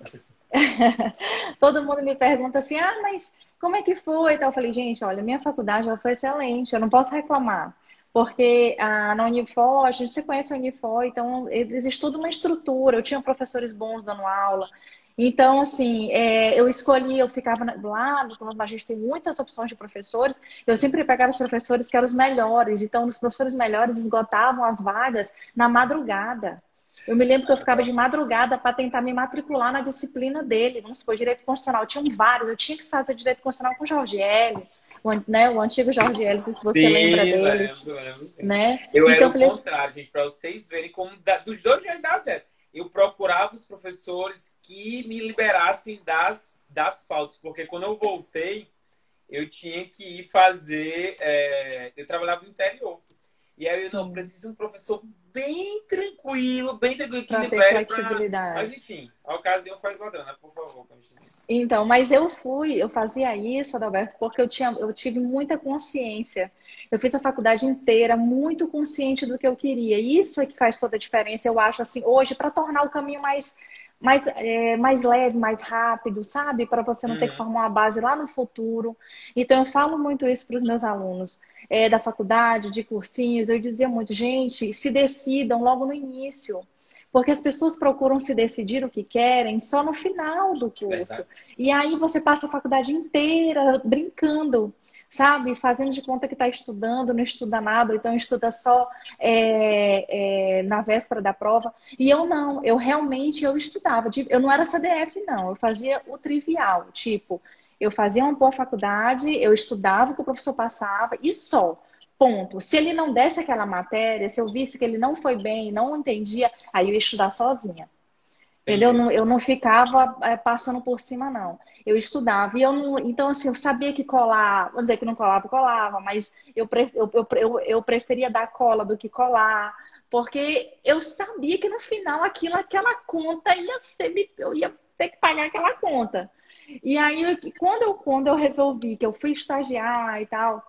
todo mundo me pergunta assim, ah, mas como é que foi? Então, eu falei, gente, olha, minha faculdade ela foi excelente, eu não posso reclamar. Porque na Unifor, a gente se conhece a Unifor, então eles estudam uma estrutura, eu tinha professores bons dando aula. Então, assim, eu escolhi, eu ficava lá, como a gente tem muitas opções de professores, eu sempre pegava os professores que eram os melhores. Então, os professores melhores esgotavam as vagas na madrugada. Eu me lembro que eu ficava de madrugada para tentar me matricular na disciplina dele. Vamos supor, direito constitucional. Tinham vários. Eu tinha que fazer direito constitucional com o Jorge L., né, o antigo Jorge L., não sei se você lembra
Sim,
dele,
lembro, sim.
né?
Eu era
Então eu
o
falei assim,
contrário, gente, para vocês verem como dos dois já dá certo. Eu procurava os professores que me liberassem das faltas, porque quando eu voltei, eu tinha que ir fazer. Eu trabalhava no interior. E aí eu não
sim, para ter
libere para. Mas
flexibilidade.
enfim, a ocasião faz ladrão, né? Por favor, continue.
Então, mas eu fazia isso, Adalberto, porque eu tive muita consciência. Eu fiz a faculdade inteira muito consciente do que eu queria. E isso é que faz toda a diferença, eu acho, assim, hoje, para tornar o caminho mais leve, mais rápido, sabe? Para você não ter que
Uhum.
formar uma base lá no futuro. Então, eu falo muito isso para os meus alunos, da faculdade, de cursinhos. Eu dizia muito, gente, se decidam logo no início. Porque as pessoas procuram se decidir o que querem só no final do curso.
Verdade.
E aí você passa a faculdade inteira brincando, sabe? Fazendo de conta que está estudando, não estuda nada, ou então estuda só na véspera da prova. E eu não, eu realmente eu estudava. Eu não era CDF, não. Eu fazia o trivial, tipo, eu fazia uma boa faculdade, eu estudava o que o professor passava e só. Ponto. Se ele não desse aquela matéria, se eu visse que ele não foi bem, não entendia, aí eu ia estudar sozinha. Entendeu?
Entendi.
Eu não ficava passando por cima, não. Eu estudava. E eu não, então, assim, eu sabia que colar, vou dizer que não colava, colava, mas eu preferia dar cola do que colar, porque eu sabia que no final aquela conta ia ser, eu ia ter que pagar aquela conta. E aí, quando eu resolvi que eu fui estagiar e tal,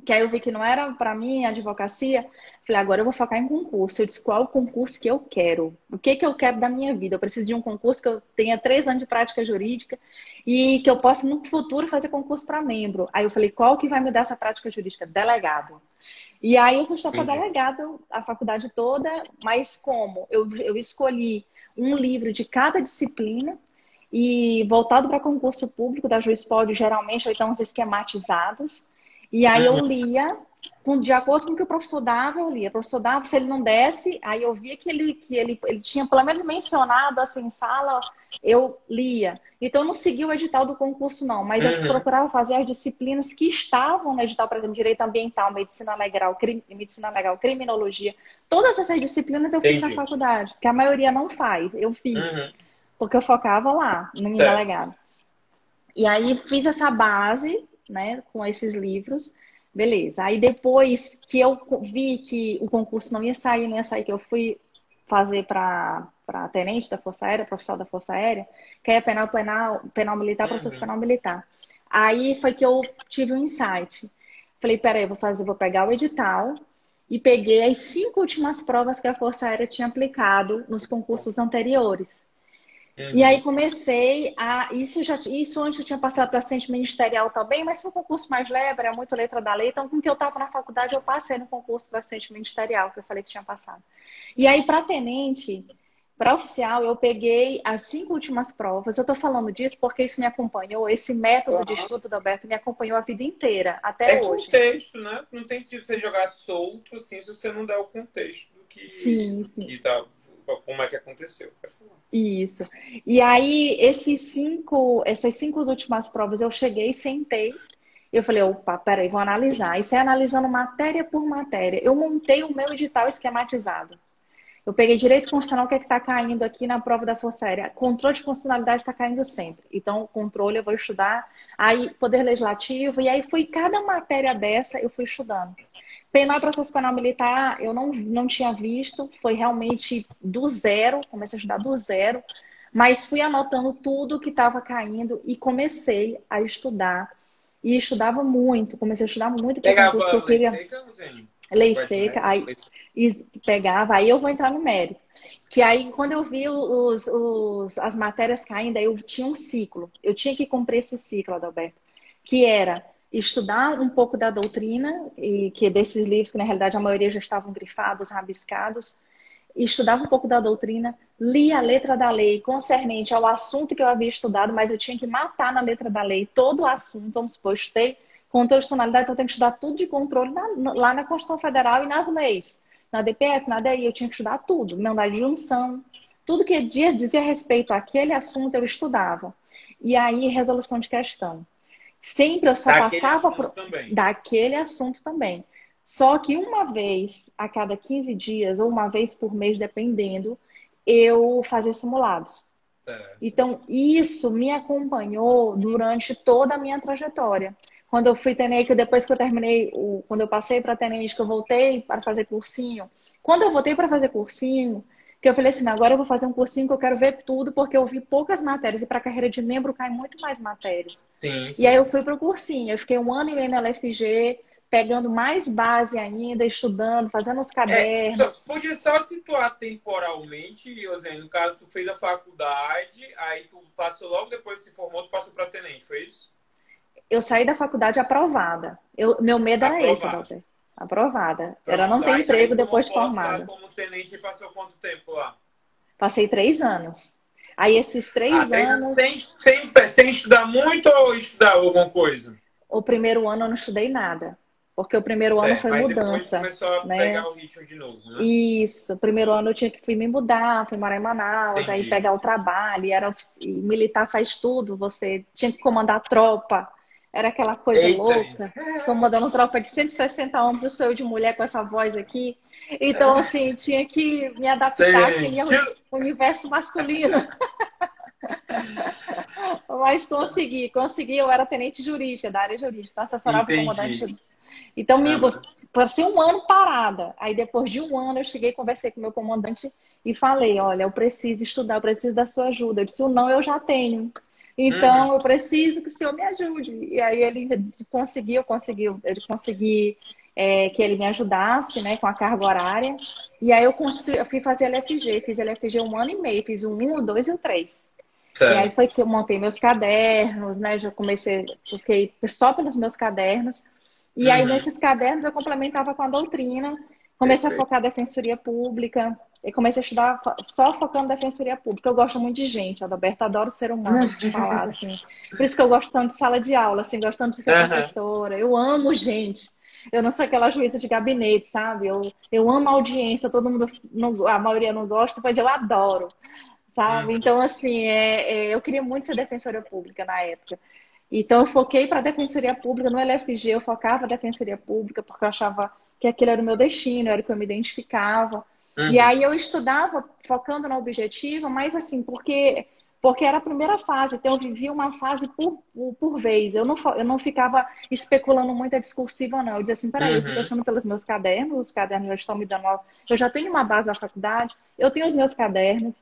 que aí eu vi que não era para mim a advocacia, falei, agora eu vou focar em concurso. Eu disse, qual é o concurso que eu quero? O que que eu quero da minha vida? Eu preciso de um concurso que eu tenha 3 anos de prática jurídica e que eu possa, no futuro, fazer concurso para membro. Aí eu falei, qual que vai me dar essa prática jurídica? Delegado. E aí eu fui estudar para
Entendi.
delegado a faculdade toda, mas como? Eu escolhi um livro de cada disciplina e voltado para concurso público da Juiz Pódio, geralmente, ou então os esquematizados. E aí eu
Uhum.
lia, de acordo com o que o professor dava, eu lia. O professor dava, se ele não desse, aí eu via que ele tinha pelo menos mencionado assim em sala, eu lia. Então eu não seguia o edital do concurso, não, mas eu
Uhum.
procurava fazer as disciplinas que estavam no edital, por exemplo, direito ambiental, medicina legal, criminologia. Todas essas disciplinas eu fiz na
Entendi.
faculdade, que a maioria não faz, eu fiz,
Uhum.
porque eu focava lá, no
Certo.
delegado. E aí fiz essa base, né, com esses livros. Beleza. Aí depois que eu vi que o concurso não ia sair, que eu fui fazer para tenente da Força Aérea, profissional da Força Aérea, que é penal militar, processo
Uhum.
penal militar. Aí foi que eu tive um insight. Falei, peraí, vou pegar o edital e peguei as 5 últimas provas que a Força Aérea tinha aplicado nos concursos anteriores. E aí
Uhum.
comecei a. Isso antes eu tinha passado para assistente ministerial também, mas foi um concurso mais leve, era muito letra da lei. Então, com que eu estava na faculdade, eu passei no concurso para assistente ministerial, que eu falei que tinha passado. E aí, para tenente, para oficial, eu peguei as 5 últimas provas. Eu estou falando disso porque isso me acompanhou, esse método de
Claro.
estudo da Alberto me acompanhou a vida inteira, até
É
hoje.
contexto, né? Não tem sentido você jogar solto assim se você não der o contexto
Sim,
do
sim.
que tá, como é que aconteceu. Pode falar.
Isso. E aí, essas 5 últimas provas, eu cheguei, sentei. Eu falei, opa, peraí, vou analisar. Isso é analisando matéria por matéria. Eu montei o meu edital esquematizado. Eu peguei direito constitucional, o que é que está caindo aqui na prova da Força Aérea? Controle de constitucionalidade está caindo sempre. Então, controle eu vou estudar. Aí, Poder Legislativo. E aí, foi cada matéria dessa, eu fui estudando. Penal e processo penal militar, eu não tinha visto. Foi realmente do zero. Comecei a estudar do zero. Mas fui anotando tudo que estava caindo e comecei a estudar. E estudava muito. Comecei a estudar muito para o concurso que
Pegava
eu
lei
queria.
seca, Zênio?
Lei
Vai de
seca,
médico?
aí pegava, aí eu vou entrar no mérito. Que aí, quando eu vi as matérias caindo, aí eu tinha um ciclo. Eu tinha que cumprir esse ciclo, Adalberto, que era estudar um pouco da doutrina, e que desses livros, que na realidade a maioria já estavam grifados, rabiscados, estudava um pouco da doutrina, lia a letra da lei concernente ao assunto que eu havia estudado, mas eu tinha que matar na letra da lei todo o assunto. Vamos supor, eu estudei constitucionalidade, então eu tenho que estudar tudo de controle lá na Constituição Federal e nas leis. Na DPF, na DI, eu tinha que estudar tudo. Mandar de junção, tudo que dizia respeito àquele assunto, eu estudava. E aí, resolução de questão. Sempre eu só
Daquele
passava
assunto também.
daquele assunto também. Só que uma vez a cada 15 dias ou uma vez por mês, dependendo, eu fazia simulados.
Certo.
Então, isso me acompanhou durante toda a minha trajetória. Quando eu fui tenente, que depois que eu terminei, quando eu passei para tenente, que eu voltei para fazer cursinho. Quando eu voltei para fazer cursinho, que eu falei assim, agora eu vou fazer um cursinho que eu quero ver tudo, porque eu vi poucas matérias e para a carreira de membro cai muito mais matérias.
Sim,
E
sim,
aí eu
sim.
fui para o cursinho. Eu fiquei 1 ano e meio na LFG, pegando mais base ainda, estudando, fazendo os cadernos.
Podia só situar temporalmente, Eugênio, no caso, tu fez a faculdade, aí tu passou logo depois que se formou, tu passou para tenente, foi isso?
Eu saí da faculdade aprovada. Meu medo era esse,
Aprovado.
Adalberto. Aprovada. Era não
Pronto.
ter
Aí
emprego
tomou
depois de
posse lá
formada.
como tenente e passou quanto tempo lá?
Passei 3 anos. Aí esses
Ah,
três
3 anos
anos,
sem estudar muito ou estudar alguma coisa?
o primeiro ano eu não estudei nada, porque o primeiro ano
Certo.
foi
Mas depois
mudança,
começou a
né?
pegar o ritmo de novo, né?
Isso, o primeiro ano eu tinha que fui me mudar, fui morar em Manaus, aí
Entendi.
pegar o trabalho, e militar faz tudo, você tinha que comandar tropa, era aquela coisa
Eita!
louca, comandando tropa de 160 homens, eu sou eu de mulher com essa voz aqui, então assim, tinha que me adaptar àquele
Gente!
universo masculino, mas consegui, eu era tenente jurídica, da área jurídica, então assessorava o comandante.
Entendi.
Então, amigo,
Aham.
passei um ano parada. Aí, depois de um ano, eu cheguei, conversei com o meu comandante e falei: Olha, eu preciso estudar, eu preciso da sua ajuda. Eu disse: O não eu já tenho.
Uhum.
Então, eu preciso que o senhor me ajude. E aí, ele ele consegui que ele me ajudasse, né, com a carga horária. E aí, eu fui fazer LFG. Fiz LFG um ano e meio. Fiz o 1, o 2 e o 3. E aí
Certo.
foi que eu montei meus cadernos, né? Já comecei, fiquei só pelos meus cadernos. E aí,
Uhum.
nesses cadernos, eu complementava com a doutrina, comecei a
Perfeito.
focar a defensoria pública, e comecei a estudar só focando na defensoria pública. Eu gosto muito de gente, Adalberto, adoro ser humano, vou te falar, assim. Por isso que eu gosto tanto de sala de aula, assim, gosto tanto de ser
Aham.
professora. Eu amo gente. Eu não sou aquela juíza de gabinete, sabe? Eu amo a audiência, todo mundo, a maioria não gosta, mas eu adoro, sabe?
Uhum.
Então, assim, eu queria muito ser defensora pública na época. Então, eu foquei para a Defensoria Pública, no LFG, eu focava na Defensoria Pública, porque eu achava que aquele era o meu destino, era o que eu me identificava. E
Uhum.
aí eu estudava focando no objetivo, mas assim, porque era a primeira fase, então eu vivia uma fase por vez. Eu não ficava especulando muito a discursiva, não. Eu dizia assim, peraí, eu estou
Uhum.
passando pelos meus cadernos, os cadernos já estão me dando... Eu já tenho uma base da faculdade, eu tenho os meus cadernos,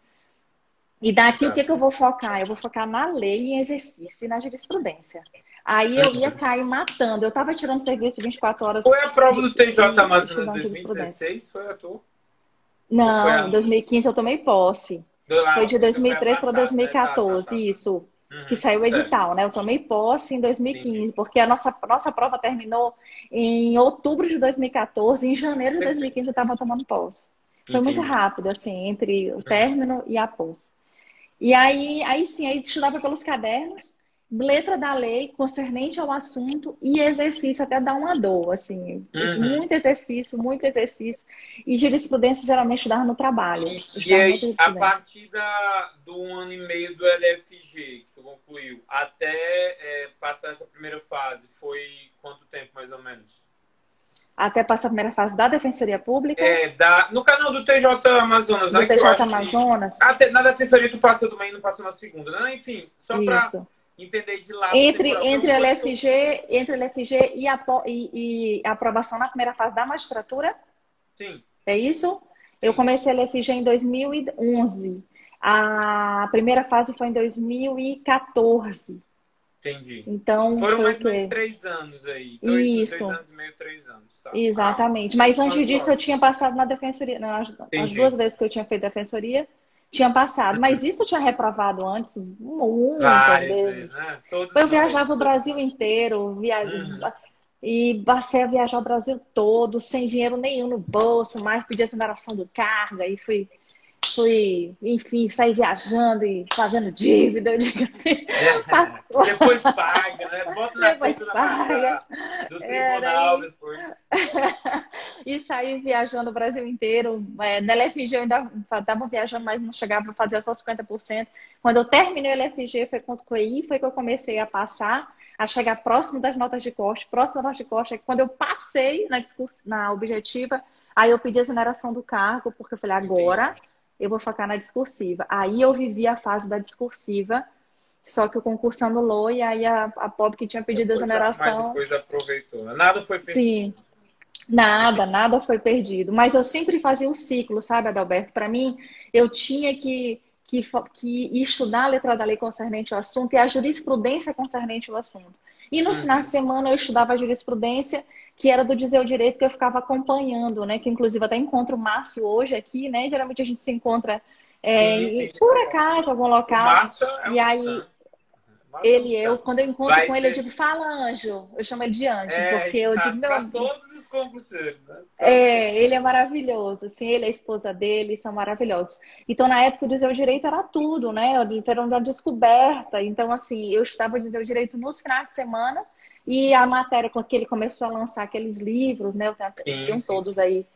e daqui o
Tá.
que que eu vou focar? Eu vou focar na lei, em exercício e na jurisprudência. Aí eu ia
Uhum.
cair matando. Eu estava tirando serviço de 24 horas
Foi a prova do TJ Amazonas
estudando jurisprudência.
2016? Foi a tua? Ou foi a
Não, em
minha?
2015 eu tomei posse. Foi de
Então foi a
2003 para
passada, né? Tá, tá,
2014,
tá, tá.
isso, que
Uhum.
saiu o
Certo.
edital, né? Eu tomei posse em
Entendi.
2015, porque a nossa prova terminou em outubro de 2014, em janeiro de
Perfeito.
2015 eu estava tomando posse. Foi muito
Entendi.
rápido, assim, entre o
Uhum.
término e a posse. E aí sim, aí estudava pelos cadernos, letra da lei, concernente ao assunto e exercício até dar uma dor, assim,
Uhum.
muito exercício. E jurisprudência geralmente estudava no trabalho. Eu
E
estudava muito
aí, a
jurisprudência.
partir do 1 ano e meio do LFG, que tu concluiu, até passar essa primeira fase, foi quanto tempo mais ou menos?
Até passar a primeira fase da Defensoria Pública,
No canal do TJ Amazonas,
do
né? Que eu
TJ
acho que.
Amazonas,
Até, na defensoria tu passa do meio e não passou na segunda, né? Enfim, só para
isso.
entender de lapso temporal. Foi
Entre
uma
o
coisa que eu.
LFG, entre o LFG e a aprovação na primeira fase da magistratura,
Sim,
é isso? Eu
sim,
comecei a LFG em 2011. A primeira fase foi em 2014.
entendi.
Então,
Foram
foi o
mais ou menos
quê?
3 anos aí. Dois
Isso,
anos e meio, 3 anos, tá? Ah,
exatamente. Mas
tempo
antes disso, eu
razoável.
tinha passado na defensoria. Não, as duas
Entendi.
vezes que eu tinha feito defensoria, tinha passado. Mas isso eu tinha reprovado antes, muitas
Várias vezes,
vezes.
né? Todos
Eu
nós,
viajava o
todos
Brasil
nós.
inteiro,
Uhum.
e passei a viajar o Brasil todo, sem dinheiro nenhum no bolso, mas pedi exoneração do cargo, e enfim, saí viajando e fazendo dívida, eu digo assim, passou,
Depois paga, né? Bota na
depois
conta
paga.
do
Era
tribunal
isso.
depois.
E saí viajando o Brasil inteiro. Na LFG eu ainda estava viajando, mas não chegava a fazer só 50%. Quando eu terminei o LFG, foi que eu comecei a passar, a chegar próximo das notas de corte, próximo das notas de corte. Quando eu passei na objetiva, aí eu pedi a exoneração do cargo, porque eu falei, agora
Entendi.
eu vou focar na discursiva. Aí eu vivi a fase da discursiva, só que o concurso anulou, e aí a pobre que tinha pedido a
Mas
exoneração,
depois aproveitou, né? Nada foi perdido.
sim. Nada foi perdido. Mas eu sempre fazia o ciclo, sabe, Adalberto? Para mim, eu tinha que estudar a letra da lei concernente ao assunto e a jurisprudência concernente ao assunto. E no final de
Uhum.
semana eu estudava a jurisprudência, que era do dizer o direito, que eu ficava acompanhando, né? Que inclusive até encontro o Márcio hoje aqui, né? Geralmente a gente se encontra
Sim, sim,
por
direto.
acaso, em algum
O
local.
Márcio é
E
um
aí
santo. O Márcio é um
quando
santo.
eu encontro
Vai
com ele, eu
ser.
digo, fala, Anjo. Eu chamo ele de Anjo, porque eu digo,
Exato. Para
meu,
todos os concurseiros, né? Todos os
ele é
concurseiros.
maravilhoso, assim, ele e a esposa dele são maravilhosos. Então, na época, o dizer o direito era tudo, né? Era uma descoberta. Então, assim, eu estudava o dizer o direito nos finais de semana E a matéria com que ele começou a lançar aqueles livros, né?
Sim,
Tem
sim,
todos
sim.
aí.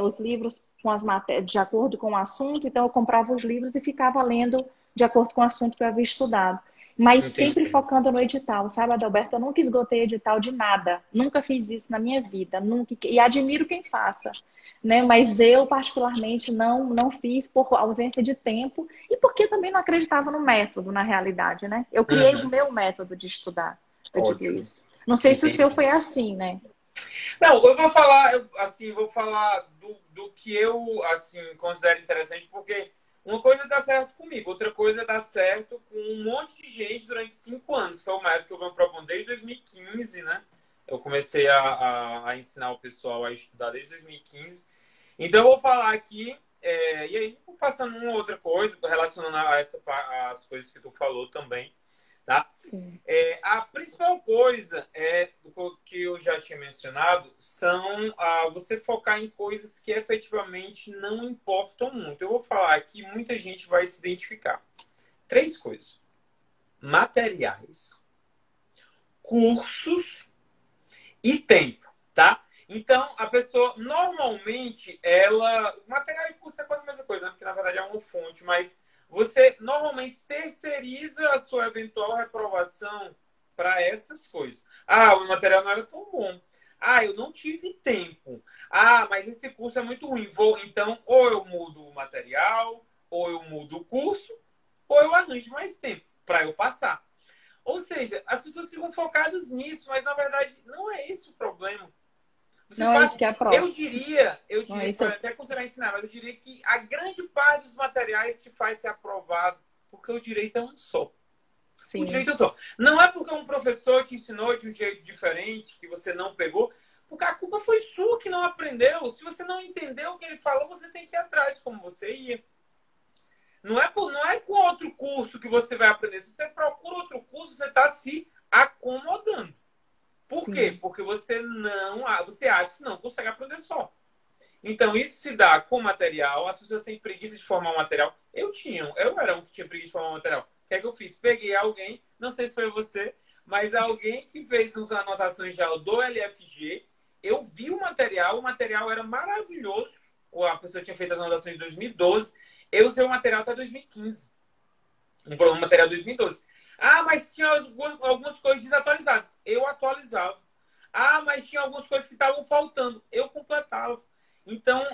Os livros com as matérias, de acordo com o assunto, então eu comprava os livros e ficava lendo de acordo com o assunto que eu havia estudado. Mas sempre
Entendi.
focando no edital, sabe, Adalberto? Eu nunca esgotei edital de nada. Nunca fiz isso na minha vida. Nunca, e admiro quem faça, né? Mas eu, particularmente, não fiz por ausência de tempo e porque também não acreditava no método, na realidade, né? Eu criei o
Uhum.
meu método de estudar, eu digo
Ótimo.
isso. Não sei se o seu
Entendi.
foi assim, né?
Não, eu vou falar, assim, vou falar do que eu, assim, considero interessante, porque uma coisa dá certo comigo, outra coisa dá certo com um monte de gente durante 5 anos, que é o método que eu venho propondo desde 2015, né? Eu comecei a ensinar o pessoal a estudar desde 2015. Então, eu vou falar aqui, e aí vou passando uma outra coisa, relacionando as coisas que tu falou também, tá?
Sim.
A principal coisa do que eu já tinha mencionado são você focar em coisas que efetivamente não importam muito. Eu vou falar aqui, muita gente vai se identificar. 3 coisas: materiais, cursos e tempo, tá? Então, a pessoa, normalmente, material e curso é quase a mesma coisa, né? Porque na verdade é uma fonte, mas você normalmente terceiriza a sua eventual reprovação para essas coisas. Ah, o material não era tão bom. Ah, eu não tive tempo. Ah, mas esse curso é muito ruim. Então, ou eu mudo o material, ou eu mudo o curso, ou eu arranjo mais tempo para eu passar. Ou seja, as pessoas ficam focadas nisso, mas na verdade não é esse o problema. Você
Não é isso
passa,
que é a prova.
eu
Não é
diria,
isso.
pode até considerar ensinar, mas eu diria que a grande parte dos materiais te faz ser aprovado, porque o direito é um só. O
Sim,
direito é um só. Não é porque um professor te ensinou de um jeito diferente, que você não pegou, porque a culpa foi sua que não aprendeu. Se você não entendeu o que ele falou, você tem que ir atrás, como você ia. Não é com outro curso que você vai aprender. Se você procura outro curso, você está se acomodando. Por quê?
sim,
Porque você acha que não consegue aprender só. Então, isso se dá com material. As pessoas têm preguiça de formar um material. Eu era um que tinha preguiça de formar um material. O que é que eu fiz? Peguei alguém, não sei se foi você, mas alguém que fez uns anotações já do LFG. Eu vi o material era maravilhoso. A pessoa tinha feito as anotações em 2012. Eu usei o material até 2015. Um material de 2012. Ah, mas tinha algumas coisas desatualizadas. Eu atualizava. Ah, mas tinha algumas coisas que estavam faltando. Eu completava. Então,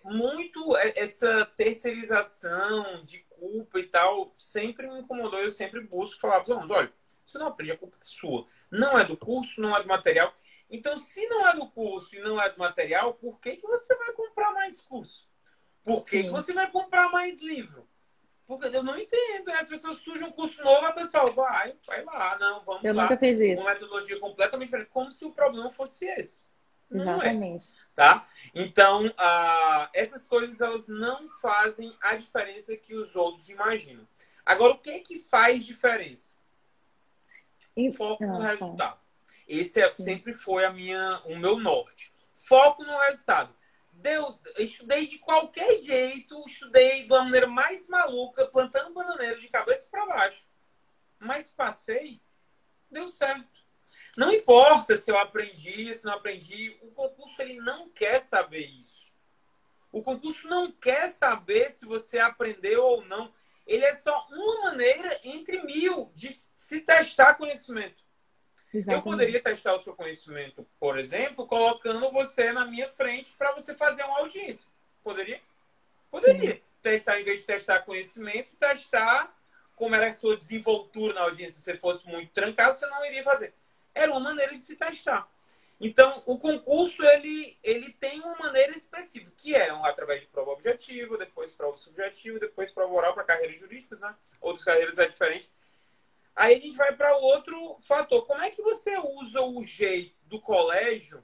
muito essa terceirização de culpa e tal sempre me incomodou. Eu sempre busco falar para os alunos: olha, você não aprende, a culpa é sua. Não é do curso, não é do material. Então, se não é do curso e não é do material, por que você vai comprar mais curso? Por que
sim.
você vai comprar mais livro? Porque eu não entendo. As pessoas surgem um curso novo, a pessoa vai lá, não, vamos
Eu nunca
lá.
fiz
Uma
isso.
metodologia completamente diferente, como se o problema fosse esse. Não é,
Exatamente.
tá? Então, essas coisas elas não fazem a diferença que os outros imaginam. Agora, o que é que faz diferença? Foco no
Fala.
resultado. Esse
Sim.
sempre foi o meu norte. Foco no resultado. Estudei de qualquer jeito, estudei de uma maneira mais maluca, plantando bananeiro de cabeça para baixo. Mas passei, deu certo. Não importa se eu aprendi, se não aprendi, o concurso ele não quer saber isso. O concurso não quer saber se você aprendeu ou não. Ele é só uma maneira entre mil de se testar conhecimento. Eu
Exatamente.
poderia testar o seu conhecimento, por exemplo, colocando você na minha frente para você fazer uma audiência. Poderia?
Sim.
Poderia. Testar, em vez de testar conhecimento, testar como era a sua desenvoltura na audiência. Se você fosse muito trancado, você não iria fazer. Era uma maneira de se testar. Então, o concurso, ele tem uma maneira específica, que é através de prova objetiva, depois prova subjetiva, depois prova oral para carreiras jurídicas, né? Outras carreiras é diferente. Aí a gente vai para outro fator. Como é que você usa o jeito do colégio,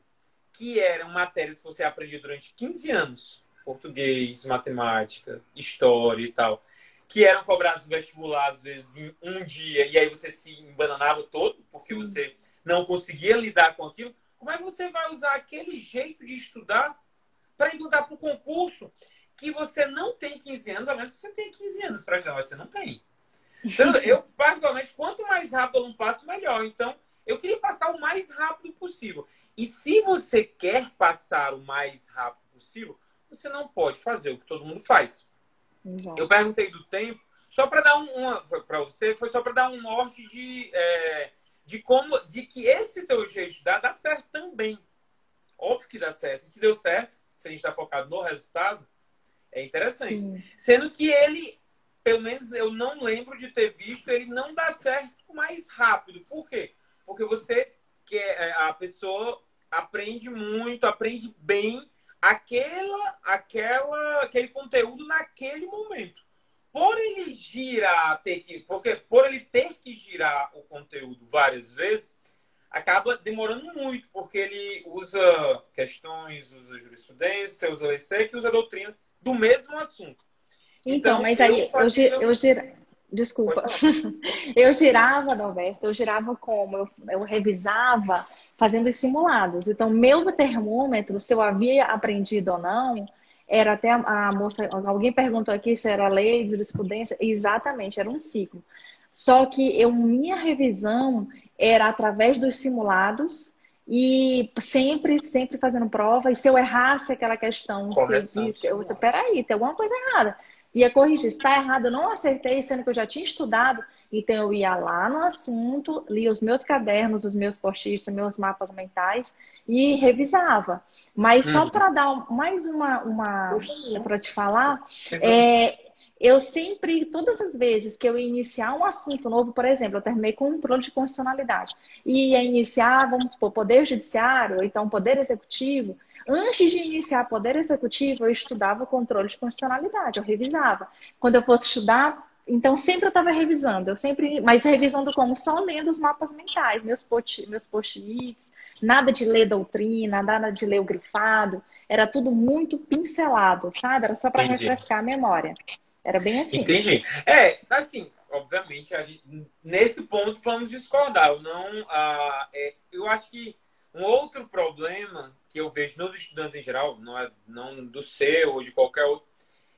que eram matérias que você aprendia durante 15 anos? Português, matemática, história e tal. Que eram cobrados vestibular, às vezes, em um dia. E aí você se embananava todo, porque
Sim.
você não conseguia lidar com aquilo. Como é que você vai usar aquele jeito de estudar para estudar para o concurso que você não tem 15 anos, a menos que você tenha 15 anos para estudar, mas você não tem. Então, eu, particularmente, quanto mais rápido eu não passo, melhor. Então, Eu queria passar o mais rápido possível. E se você quer passar o mais rápido possível, você não pode fazer o que todo mundo faz.
Exato.
Eu perguntei do tempo, só para dar para você, foi só para dar um norte de que esse teu jeito de dar dá certo também. Óbvio que dá certo. E se deu certo, se a gente está focado no resultado, é interessante.
Sim.
Sendo que ele, pelo menos eu não lembro de ter visto, ele não dá certo mais rápido. Por quê? Porque a pessoa aprende muito, aprende bem aquele conteúdo naquele momento. Por ele por ele ter que girar o conteúdo várias vezes, acaba demorando muito, porque ele usa questões, usa jurisprudência, usa lei seca e usa doutrina do mesmo assunto.
Então, mas aí desculpa, eu girava, Norberto, eu girava como? Eu revisava fazendo os simulados. Então, meu termômetro, se eu havia aprendido ou não, era até a moça, alguém perguntou aqui se era lei, jurisprudência, exatamente, era um ciclo. Só que minha revisão era através dos simulados e sempre fazendo prova. E se eu errasse aquela questão, se eu
correção
vi,
de simulado.
peraí, tem alguma coisa errada. Ia corrigir, está errado, eu não acertei, sendo que eu já tinha estudado. Então eu ia lá no assunto, lia os meus cadernos, os meus post-its, meus mapas mentais e revisava. Mas só para dar mais uma para te falar, é, eu sempre, todas as vezes que eu ia iniciar um assunto novo, por exemplo, eu terminei com controle de constitucionalidade, e ia iniciar, vamos supor, poder judiciário, ou então poder executivo. Antes de iniciar poder executivo, eu estudava controle de constitucionalidade, eu revisava. Quando eu fosse estudar, então sempre eu estava revisando, mas revisando como? Só lendo os mapas mentais, meus post-its, nada de ler doutrina, nada de ler o grifado, era tudo muito pincelado, sabe? Era só para
Entendi.
refrescar a memória. Era bem assim.
Entendi. Assim, obviamente, nesse ponto vamos discordar. Eu acho que um outro problema que eu vejo nos estudantes em geral, não do seu ou de qualquer outro,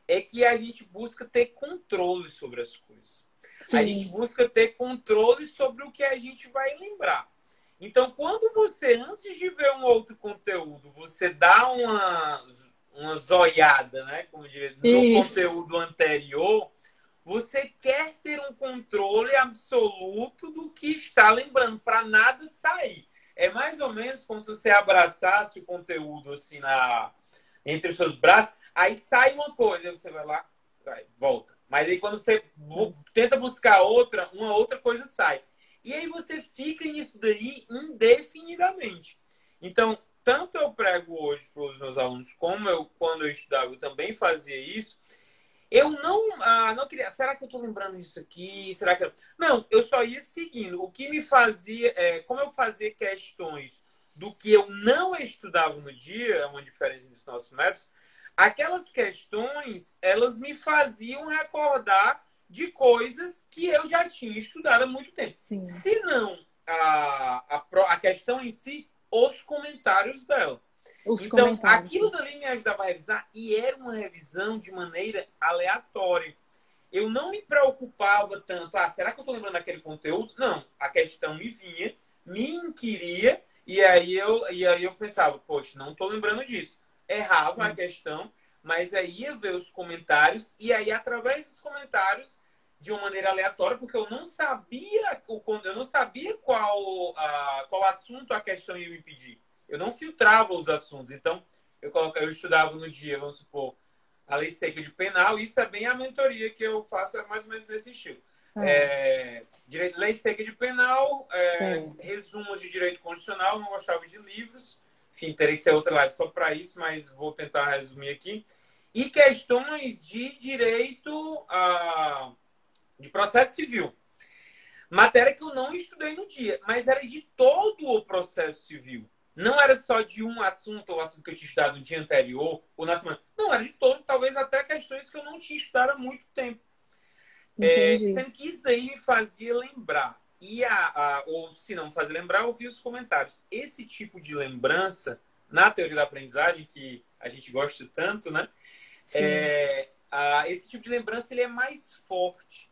é que a gente busca ter controle sobre as coisas.
Sim.
A gente busca ter controle sobre o que a gente vai lembrar. Então, quando você, antes de ver um outro conteúdo, você dá uma zoiada, né, como diria, no conteúdo anterior, você quer ter um controle absoluto do que está lembrando, para nada sair. É mais ou menos como se você abraçasse o conteúdo assim entre os seus braços, aí sai uma coisa, aí você vai lá, volta. Mas aí quando você tenta buscar uma outra coisa sai. E aí você fica nisso daí indefinidamente. Então, tanto eu prego hoje para os meus alunos, como quando eu estudava, eu também fazia isso. Eu não queria. Será que eu estou lembrando isso aqui? Será que não? Eu só ia seguindo. O que me fazia, como eu fazia questões do que eu não estudava no dia, é uma diferença dos nossos métodos. Aquelas questões, elas me faziam recordar de coisas que eu já tinha estudado há muito tempo.
Sim.
Se não a questão em si, os comentários dela. Então, aquilo dali me ajudava a revisar e era uma revisão de maneira aleatória. Eu não me preocupava tanto, será que eu estou lembrando daquele conteúdo? Não, a questão me vinha, me inquiria e aí eu pensava, poxa, não estou lembrando disso. Errava a questão, mas aí ia ver os comentários e aí através dos comentários de uma maneira aleatória, porque eu não sabia qual assunto a questão ia me pedir. Eu não filtrava os assuntos. Então, eu estudava no dia, vamos supor, a lei seca de penal. Isso é bem a mentoria que eu faço, é mais ou menos nesse estilo. Lei seca de penal, resumos de direito constitucional, não gostava de livros. Enfim, teria que ser outra live só para isso, mas vou tentar resumir aqui. E questões de direito de processo civil. Matéria que eu não estudei no dia, mas era de todo o processo civil. Não era só de um assunto, ou assunto que eu tinha estudado no dia anterior, ou na semana. Não, era de todo, talvez até questões que eu não tinha estudado há muito tempo. Sendo que isso aí me fazia lembrar. Ou se não me fazia lembrar, eu ouvia os comentários. Esse tipo de lembrança, na teoria da aprendizagem, que a gente gosta tanto, né? Esse tipo de lembrança ele é mais forte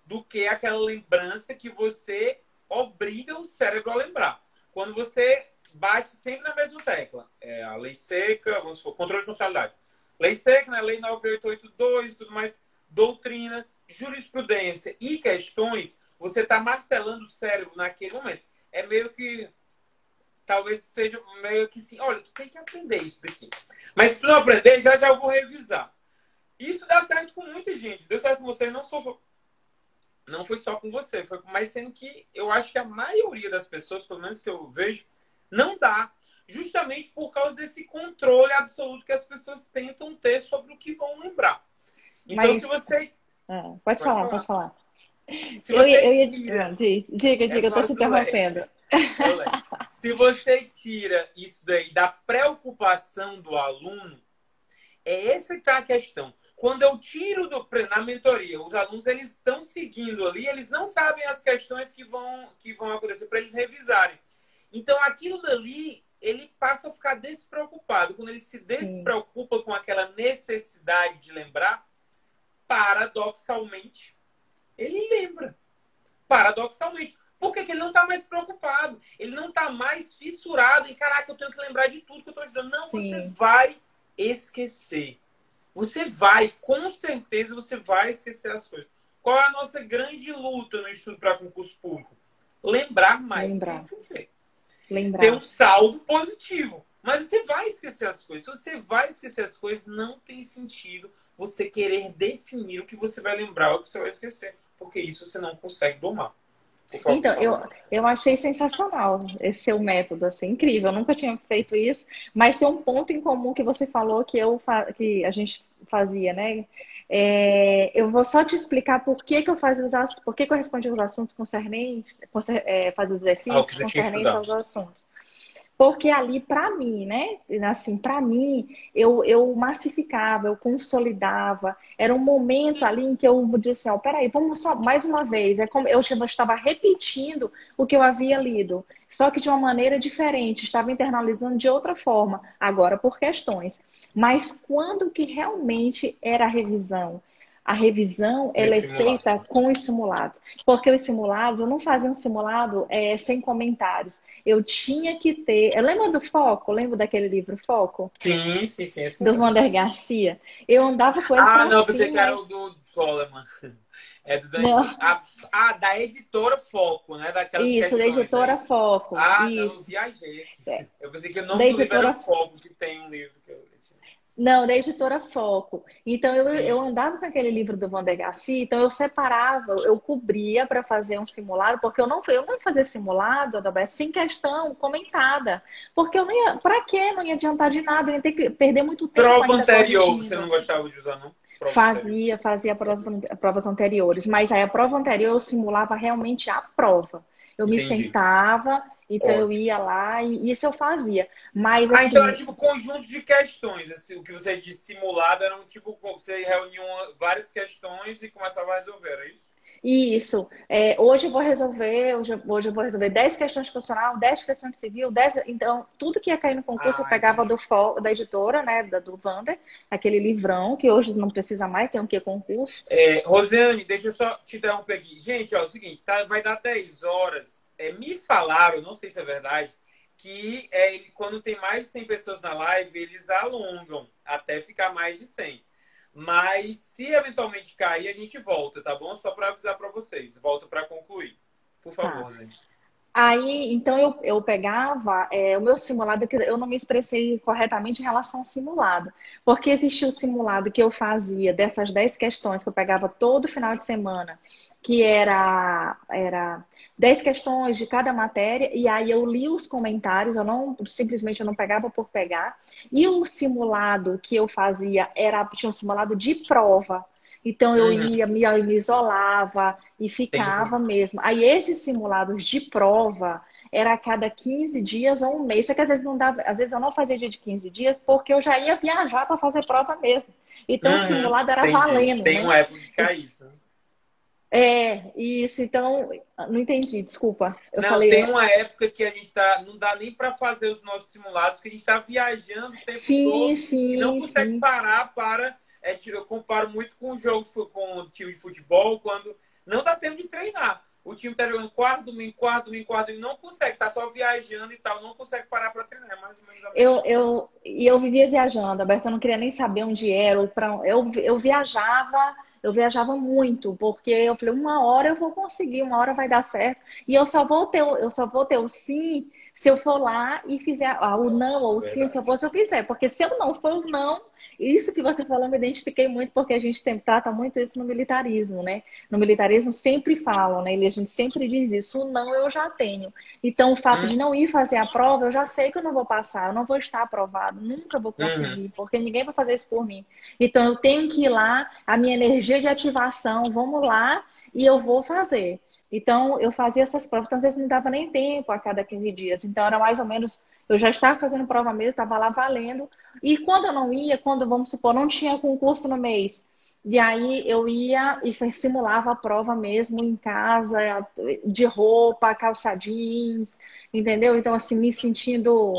do que aquela lembrança que você obriga o cérebro a lembrar. Quando você bate sempre na mesma tecla. É a lei seca, vamos supor, controle de constitucionalidade. Lei seca, né? Lei 9882 e tudo mais, doutrina, jurisprudência e questões, você está martelando o cérebro naquele momento. É meio que, talvez seja meio que assim, olha, tu tem que aprender isso daqui. Mas se tu não aprender, já eu vou revisar. Isso dá certo com muita gente. Deu certo com você, não foi só com você, foi mais sendo que eu acho que a maioria das pessoas, pelo menos que eu vejo, não dá. Justamente por causa desse controle absoluto que as pessoas tentam ter sobre o que vão lembrar. Então,
Mas,
se você...
pode falar, pode falar.
Se você
tira... Diga, eu tô te interrompendo.
Se você tira isso daí da preocupação do aluno, é essa que está a questão. Quando eu tiro na mentoria, os alunos eles estão seguindo ali, eles não sabem as questões que vão acontecer para eles revisarem. Então, aquilo dali, ele passa a ficar despreocupado. Quando ele se despreocupa com aquela necessidade de lembrar, paradoxalmente, ele lembra. Paradoxalmente. Por que ele não está mais preocupado? Ele não está mais fissurado em, caraca, eu tenho que lembrar de tudo que eu estou estudando. Não, você vai esquecer. Você vai, com certeza, você vai esquecer as coisas. Qual é a nossa grande luta no estudo para concurso público? Lembrar mais do que esquecer. Ter um saldo positivo. Mas você vai esquecer as coisas. Se você vai esquecer as coisas, não tem sentido você querer definir o que você vai lembrar ou o que você vai esquecer. Porque isso você não consegue domar.
Então, eu achei sensacional esse seu método, assim, incrível. Eu nunca tinha feito isso, mas tem um ponto em comum que você falou que a gente fazia, né? Eu vou só te explicar por que eu fazia por que eu respondia os assuntos concernentes, fazia os exercícios concernentes aos assuntos. Porque ali, para mim, né? Assim, para mim, eu massificava, eu consolidava. Era um momento ali em que eu disse, ó, peraí, vamos só mais uma vez. É como eu estava repetindo o que eu havia lido, só que de uma maneira diferente, estava internalizando de outra forma, agora por questões. Mas quando que realmente era a revisão? A revisão, ela é feita com os simulados. Porque os simulados, eu não fazia um simulado sem comentários. Eu tinha que ter... Eu lembro do Foco? Lembro daquele livro Foco?
Sim.
Do Wander Garcia. Eu andava com ele pra cima.
Ah, não, pensei que era o do Coleman. É do da editora Foco, né? Daquelas
isso, da editora Foco.
Ah,
isso.
Não, eu viajei. Eu pensei que o nome do livro era Foco, que tem um livro que eu...
Não, da editora Foco. Então, eu andava com aquele livro do Wander Garcia, então eu separava, eu cobria para fazer um simulado, porque eu não ia fazer simulado, sem questão comentada. Porque eu não ia, para quê? Não ia adiantar de nada, eu ia ter que perder muito tempo.
Prova anterior, você não gostava de usar, não?
Fazia provas anteriores, mas aí a prova anterior eu simulava realmente a prova. Eu me sentava, então eu ia lá e isso eu fazia. Mas, assim,
então era tipo conjunto de questões. Assim, o que você disse simulado era tipo, você reunia várias questões e começava a resolver, é isso?
Isso. Hoje eu vou resolver 10 questões de constitucional, 10 questões de civil, 10. Então, tudo que ia cair no concurso eu pegava da editora, né? Do Wander, aquele livrão, que hoje não precisa mais, tem um que concurso.
Rosiane, deixa eu só te interromper aqui. Gente, ó, é o seguinte, vai dar 10 horas. Me falaram, não sei se é verdade, que quando tem mais de 100 pessoas na live, eles alongam até ficar mais de 100. Mas se eventualmente cair, a gente volta, tá bom? Só para avisar para vocês. Volta para concluir. Por favor, gente.
Aí, então, eu pegava o meu simulado, que eu não me expressei corretamente em relação ao simulado. Porque existia o simulado que eu fazia dessas 10 questões que eu pegava todo final de semana, que era 10 questões de cada matéria, e aí eu li os comentários, simplesmente eu não pegava por pegar. E o simulado que eu fazia tinha um simulado de prova. Então eu ia, me isolava e ficava mesmo. Aí esses simulados de prova era a cada 15 dias ou um mês. Só que às vezes não dava, às vezes eu não fazia dia de 15 dias porque eu já ia viajar para fazer prova mesmo. Então o simulado era valendo.
Tem uma época que cai isso.
Isso, então, não entendi, desculpa.
Tem uma época que a gente não dá nem para fazer os nossos simulados, porque a gente está viajando o tempo todo e não consegue parar para. Eu comparo muito com o jogo, com o time de futebol, quando não dá tempo de treinar. o time tá jogando quarto domingo, quarto domingo, quarto domingo, não consegue, tá só viajando e tal, não consegue parar para treinar, é mais ou menos a mesma coisa.
Eu vivia viajando, Alberto, eu não queria nem saber onde era, ou pra, eu viajava muito, porque eu falei, uma hora eu vou conseguir, uma hora vai dar certo, e eu só vou ter o sim se eu for lá e fizer o não ou o sim, se eu for,
Verdade.
se eu fizer, porque se eu não for o não, isso que você falou, eu me identifiquei muito, porque a gente trata muito isso no militarismo, né? No militarismo sempre falam, né? E a gente sempre diz isso, o não eu já tenho. Então, o fato
Hum,
de não ir fazer a prova, eu já sei que eu não vou passar, eu não vou estar aprovado, nunca vou
uhum,
conseguir, porque ninguém vai fazer isso por mim. Então, eu tenho que ir lá, a minha energia de ativação, vamos lá e eu vou fazer. Então, eu fazia essas provas, então às vezes não dava nem tempo a cada 15 dias. Então, era mais ou menos, eu já estava fazendo prova mesmo, estava lá valendo. E quando eu não ia, quando, vamos supor, não tinha concurso no mês, e aí eu ia e simulava a prova mesmo em casa, de roupa, calça jeans, entendeu? Então, assim, me sentindo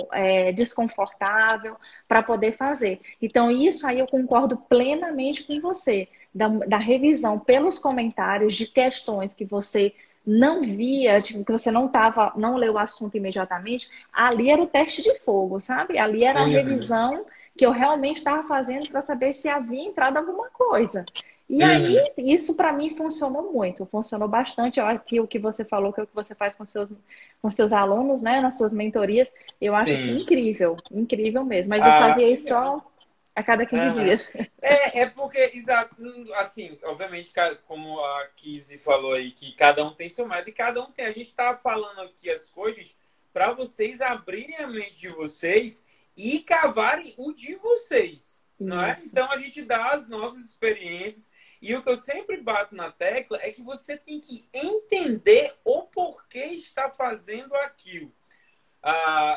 desconfortável para poder fazer. Então, isso aí eu concordo plenamente com você, da revisão pelos comentários de questões que você não via, tipo, que você não leu o assunto imediatamente, ali era o teste de fogo, sabe? Ali era a
uhum,
revisão que eu realmente estava fazendo para saber se havia entrado alguma coisa. E aí,
uhum.
isso para mim funcionou muito, funcionou bastante. Eu acho que o que você falou, que é o que você faz com seus alunos, né, nas suas mentorias, eu acho assim,
Sim.
incrível, incrível mesmo. Mas eu
Ah,
fazia isso
obrigado.
só a cada 15
Aham.
dias.
É porque, exato, assim, obviamente, como a Kizzy falou aí, que cada um tem seu método e cada um tem. A gente tá falando aqui as coisas para vocês abrirem a mente de vocês e cavarem o de vocês, não é?
Isso,
Então a gente dá as nossas experiências e o que eu sempre bato na tecla é que você tem que entender o porquê está fazendo aquilo.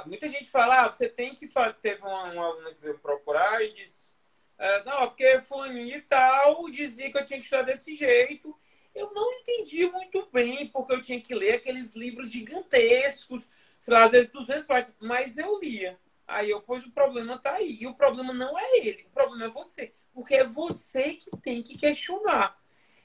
Muita gente fala, você tem que teve uma aluna que veio procurar e disse, não, porque fulaninho e tal dizia que eu tinha que estudar desse jeito. Eu não entendi muito bem, porque eu tinha que ler aqueles livros gigantescos, sei lá, às vezes 200 páginas, mas eu lia. Aí eu, pois o problema tá aí. E o problema não é ele, o problema é você. Porque é você que tem que questionar.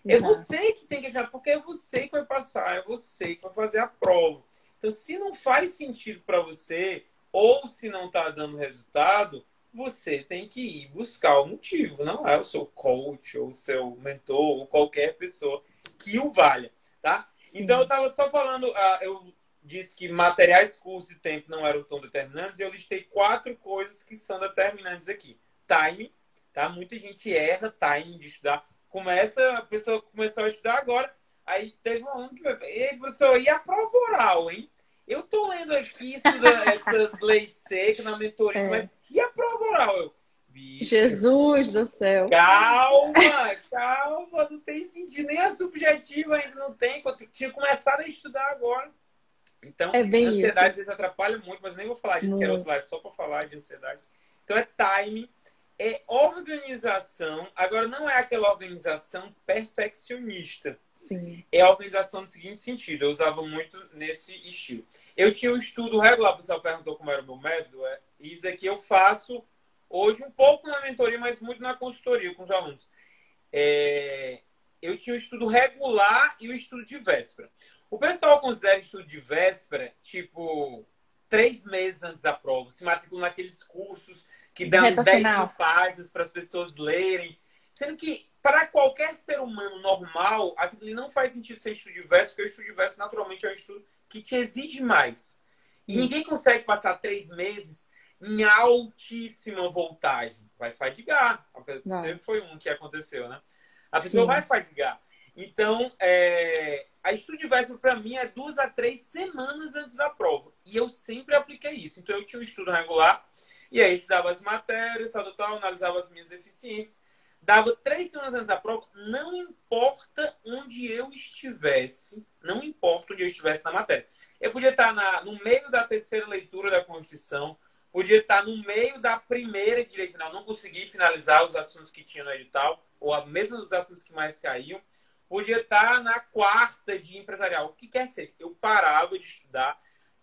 É
exato.
você que tem que questionar, porque é você que vai passar, é você que vai fazer a prova. Então, se não faz sentido para você, ou se não está dando resultado, você tem que ir buscar o motivo. Não é o seu coach, ou o seu mentor, ou qualquer pessoa que o valha, tá? Então, eu
Sim.
estava só falando, eu disse que materiais, cursos e tempo não eram tão determinantes, e eu listei 4 coisas que são determinantes aqui. Time, tá? Muita gente erra time de estudar. A pessoa começou a estudar agora, aí teve um aluno que vai. Ei, professor, e a prova oral, hein? Eu tô lendo aqui essas leis secas na mentoria, mas
É.
e a prova oral? Bicho,
Jesus do céu.
calma, calma, não tem sentido, nem a subjetiva ainda não tem, eu tinha começado a estudar agora. Então,
É bem
ansiedade
isso.
às vezes atrapalha muito, mas nem vou falar disso, que era outro
Muito.
live só para falar de ansiedade. Então, é time, é organização. Agora, não é aquela organização perfeccionista.
Sim.
É a organização no seguinte sentido. Eu usava muito nesse estilo. Eu tinha um estudo regular, o pessoal perguntou como era o meu método. Isso aqui eu faço hoje um pouco na mentoria, mas muito na consultoria com os alunos. Eu tinha um estudo regular e o um estudo de véspera. O pessoal considera estudo de véspera, tipo, 3 meses antes da prova. Se matricula naqueles cursos que dão
Reta
10 mil
final.
páginas para as pessoas lerem. Sendo que, para qualquer ser humano normal, aquilo ali não faz sentido ser estudo de véspera, porque o estudo de véspera, naturalmente, é um estudo que te exige mais. E ninguém
Isso.
consegue passar 3 meses em altíssima voltagem. Vai fadigar. Você
Vai.
foi um que aconteceu, né? A pessoa vai
Sim.
fadigar. Então, a estudo de véspera, para mim, é 2 a 3 semanas antes da prova. E eu sempre apliquei isso. Então, eu tinha um estudo regular, e aí estudava as matérias, tal, analisava as minhas deficiências. Dava 3 semanas antes da prova, não importa onde eu estivesse, não importa onde eu estivesse na matéria. Eu podia estar no meio da terceira leitura da Constituição, podia estar no meio da primeira de direito penal, não consegui finalizar os assuntos que tinha no edital, ou mesmo os assuntos que mais caíam. Podia estar na quarta de empresarial, o que quer que seja. Eu parava de estudar,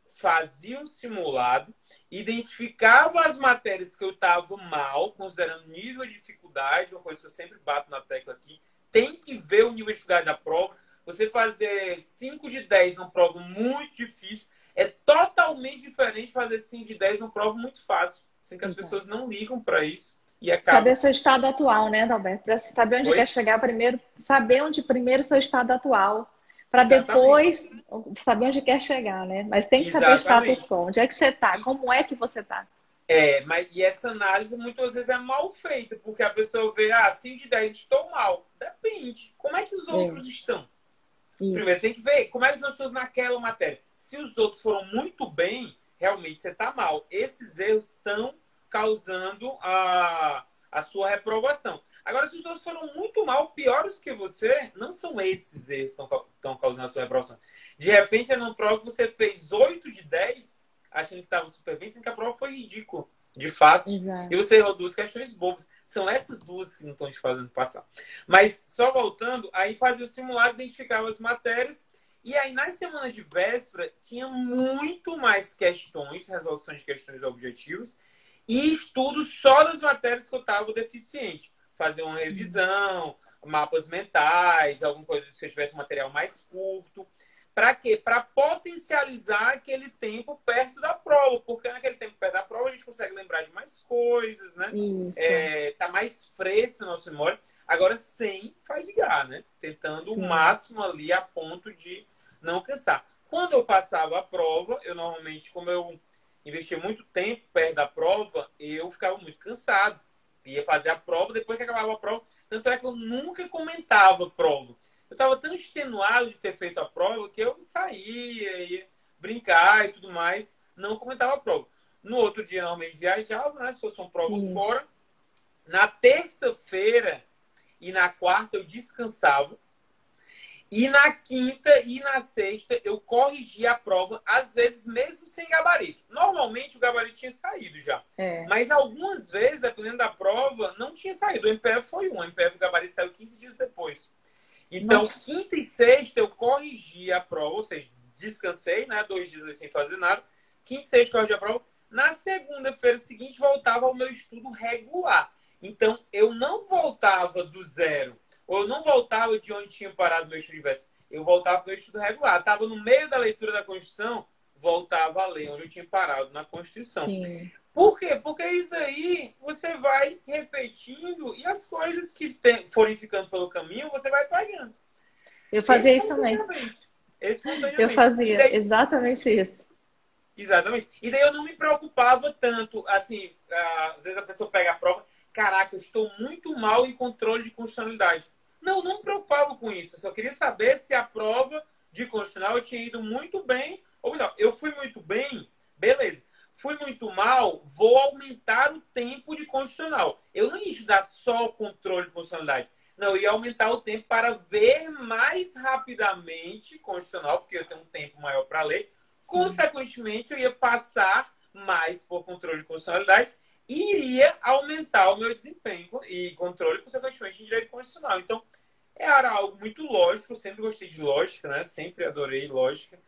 fazia um simulado, identificava as matérias que eu estava mal, considerando nível de dificuldade, uma coisa que eu sempre bato na tecla aqui. Tem que ver o nível de dificuldade da prova, Você fazer 5 de 10 numa prova muito difícil é totalmente diferente de fazer 5 de 10 numa prova muito fácil. Assim que as
Exato.
pessoas não ligam para isso e
Saber
acabam.
o seu estado atual, né, Adalberto? Para saber onde quer
Oi?
chegar primeiro, saber onde primeiro o seu estado atual, para
Exatamente.
depois saber onde quer chegar, né? Mas tem que saber o status
Exatamente.
quo. Onde é que você está?
E,
Como é que você está?
e essa análise muitas vezes é mal feita, porque a pessoa vê, 5 de 10 estou mal. Depende. Como é que os
É,
outros estão? Primeiro,
isso.
tem que ver como é que nós estamos naquela matéria. Se os outros foram muito bem, realmente você está mal. Esses erros estão causando a sua reprovação. Agora, se os outros foram muito mal, piores que você, não são esses erros que estão causando a sua reprovação. De repente, é numa prova que você fez 8 de 10, achando que estava super bem, sendo que a prova foi ridícula, de fácil. E
Exato.
você errou duas questões bobas. São essas duas que não estão te fazendo passar. Mas, só voltando, aí fazia o simulado, identificava as matérias, e aí nas semanas de véspera tinha muito mais questões, resoluções de questões objetivas, e estudos só das matérias que eu estava deficiente. Fazer uma revisão, mapas mentais, alguma coisa se eu tivesse um material mais curto. Para quê? Para potencializar aquele tempo perto da prova, porque naquele tempo perto da prova a gente consegue lembrar de mais coisas, né?
Isso.
Tá mais fresco na nossa memória. Agora, sem fadigar, né? Tentando o
Sim.
máximo ali a ponto de não cansar. Quando eu passava a prova, eu normalmente, como eu investia muito tempo perto da prova, eu ficava muito cansado. Ia fazer a prova, depois que acabava a prova. Tanto é que eu nunca comentava a prova. Eu estava tão extenuado de ter feito a prova que eu saía, ia brincar e tudo mais, não comentava a prova. No outro dia, normalmente viajava, né? Se fosse uma prova
Isso.
fora. Na terça-feira e na quarta eu descansava. E na quinta e na sexta eu corrigia a prova, às vezes mesmo sem gabarito. Normalmente o gabarito tinha saído já.
É.
Mas algumas vezes, dependendo da prova, não tinha saído. O MPF foi um. O MPF o gabarito saiu 15 dias depois. Então,
Nossa.
quinta e sexta eu corrigi a prova, ou seja, descansei, né? 2 dias sem fazer nada. Quinta e sexta corrigi a prova. Na segunda-feira seguinte, voltava ao meu estudo regular. Então, eu não voltava do zero, ou eu não voltava de onde tinha parado meu estudo inverso. Eu voltava para o meu estudo regular. Estava no meio da leitura da Constituição, voltava a ler onde eu tinha parado na Constituição.
Sim.
Por quê? Porque isso aí você vai repetindo e as coisas que forem ficando pelo caminho, você vai pagando.
Eu fazia isso também.
Espontaneamente.
Eu
Espontaneamente. E
fazia
daí,
exatamente isso.
exatamente. E daí eu não me preocupava tanto, assim, às vezes a pessoa pega a prova, caraca, eu estou muito mal em controle de constitucionalidade. Não me preocupava com isso. Eu só queria saber se a prova de constitucional eu tinha ido muito bem, ou melhor, eu fui muito bem, beleza. Fui muito mal, vou aumentar o tempo de constitucional. Eu não ia estudar só controle de constitucionalidade. Não, eu ia aumentar o tempo para ver mais rapidamente constitucional, porque eu tenho um tempo maior para ler.
Sim.
Consequentemente, eu ia passar mais por controle de constitucionalidade e iria aumentar o meu desempenho e controle, consequentemente, em direito constitucional. Então, era algo muito lógico, eu sempre gostei de lógica, né? Sempre adorei lógica.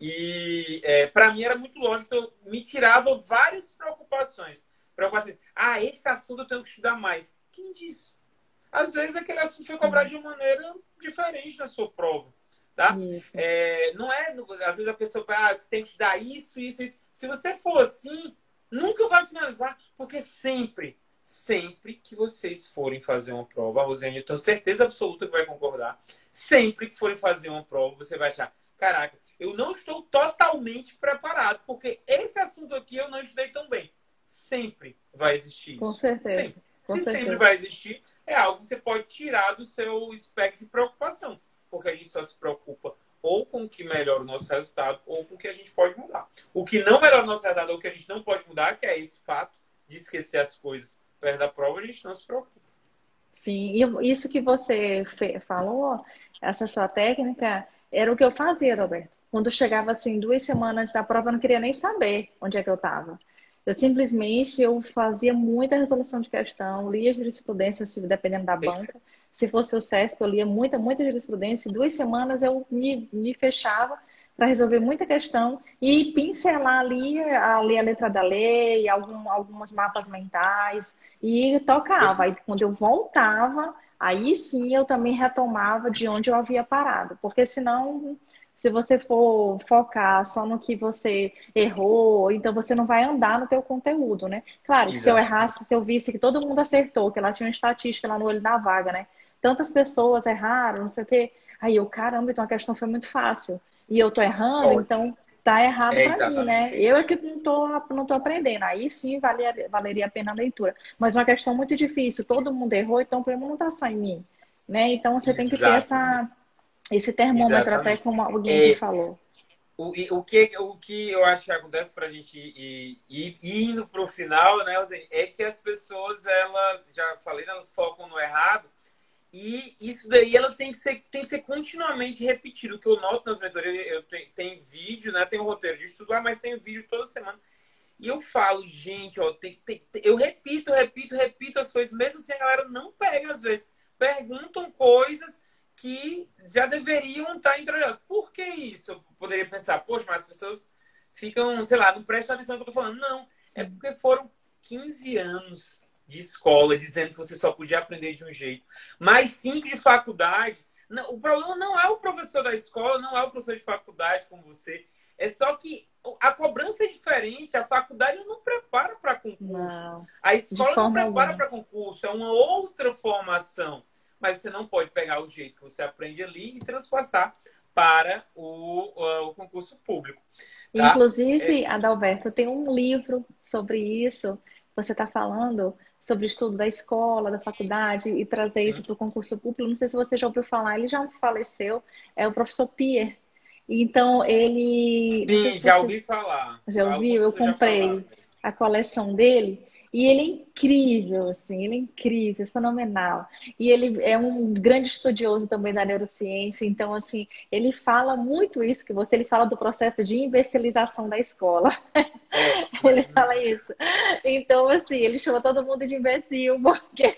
E para mim era muito lógico, eu me tirava várias preocupações. Preocupações, esse assunto eu tenho que estudar mais. Quem disse? Às vezes aquele assunto foi cobrado
Sim.
de uma maneira diferente na sua prova. Tá?
Isso.
Não é, às vezes a pessoa fala, tem que estudar isso, isso, isso. Se você for assim, nunca vai finalizar, porque sempre que vocês forem fazer uma prova, a Rosane, eu tenho certeza absoluta que vai concordar, sempre que forem fazer uma prova, você vai achar, caraca, eu não estou totalmente preparado, porque esse assunto aqui eu não estudei tão bem. Sempre vai existir
Com
isso.
certeza.
Sempre.
Com
Se sempre
certeza.
vai existir, é algo que você pode tirar do seu espectro de preocupação. Porque a gente só se preocupa ou com o que melhora o nosso resultado ou com o que a gente pode mudar. O que não melhora o nosso resultado ou o que a gente não pode mudar, que é esse fato de esquecer as coisas perto da prova, a gente não se preocupa.
Sim, e isso que você falou, essa sua técnica, era o que eu fazia, Roberto. Quando chegava assim 2 semanas da prova, eu não queria nem saber onde é que eu estava. Eu fazia muita resolução de questão, lia jurisprudência, se dependendo da
Perfeito.
banca. Se fosse o CESP, eu lia muita jurisprudência. Em 2 semanas eu me fechava para resolver muita questão e pincelar ali a letra da lei, alguns mapas mentais e tocava. Aí quando eu voltava, Aí sim eu também retomava de onde eu havia parado, porque senão, se você for focar só no que você errou, então você não vai andar no teu conteúdo, né? Claro que se eu
Exatamente.
errasse, se eu visse que todo mundo acertou, que lá tinha uma estatística lá no olho da vaga, né? Tantas pessoas erraram, não sei o quê. Aí eu, caramba, então a questão foi muito fácil. E eu tô errando,
Ótimo.
então tá errado
É
para mim, né?
exatamente
Eu é
isso.
que não tô aprendendo. Aí sim valeria a pena a leitura. Mas uma questão muito difícil, todo mundo errou, então o problema não tá só em mim, né? Então você tem que ter
Exatamente.
esse termômetro, até
Exatamente.
como alguém aqui
É,
falou.
o que eu acho que acontece para a gente ir indo para o final, né, Rosane, é que as pessoas, elas, já falei, né, elas focam no errado, e isso daí ela tem que ser continuamente repetido. O que eu noto nas mentorias, eu tenho vídeo, né, tem um roteiro de estudo lá, mas tem vídeo toda semana. E eu falo, gente, ó, eu repito, repito, repito as coisas, mesmo assim a galera não pega às vezes. Perguntam coisas que já deveriam estar introduzidas. Por que isso? Eu poderia pensar, poxa, mas as pessoas ficam, sei lá, não prestam atenção no que eu tô falando. Não, é porque foram 15 anos de escola dizendo que você só podia aprender de um jeito. Mais 5 de faculdade. Não, o problema não é o professor da escola, não é o professor de faculdade como você. É só que a cobrança é diferente, a faculdade não prepara para concurso,
Não,
a
de
escola não
forma
prepara
alguma.
para concurso, é uma outra formação. Mas você não pode pegar o jeito que você aprende ali e transpassar para o concurso público, tá?
Inclusive, Adalberto, tem um livro sobre isso. Você está falando sobre o estudo da escola, da faculdade e trazer isso
Sim,
para o concurso público. Não sei se você já ouviu falar, ele já faleceu, é o professor Pierre. Então, ele, não sei
sim,
se
já
você
ouvi falar.
já ouviu?
Algumas
Eu
pessoas já falaram.
comprei a coleção dele e ele é incrível, assim, ele é incrível, fenomenal. E ele é um grande estudioso também da neurociência, então, assim, ele fala muito isso que ele fala do processo de imbecilização da escola.
É.
Ele fala isso. Então, assim, ele chama todo mundo de imbecil, porque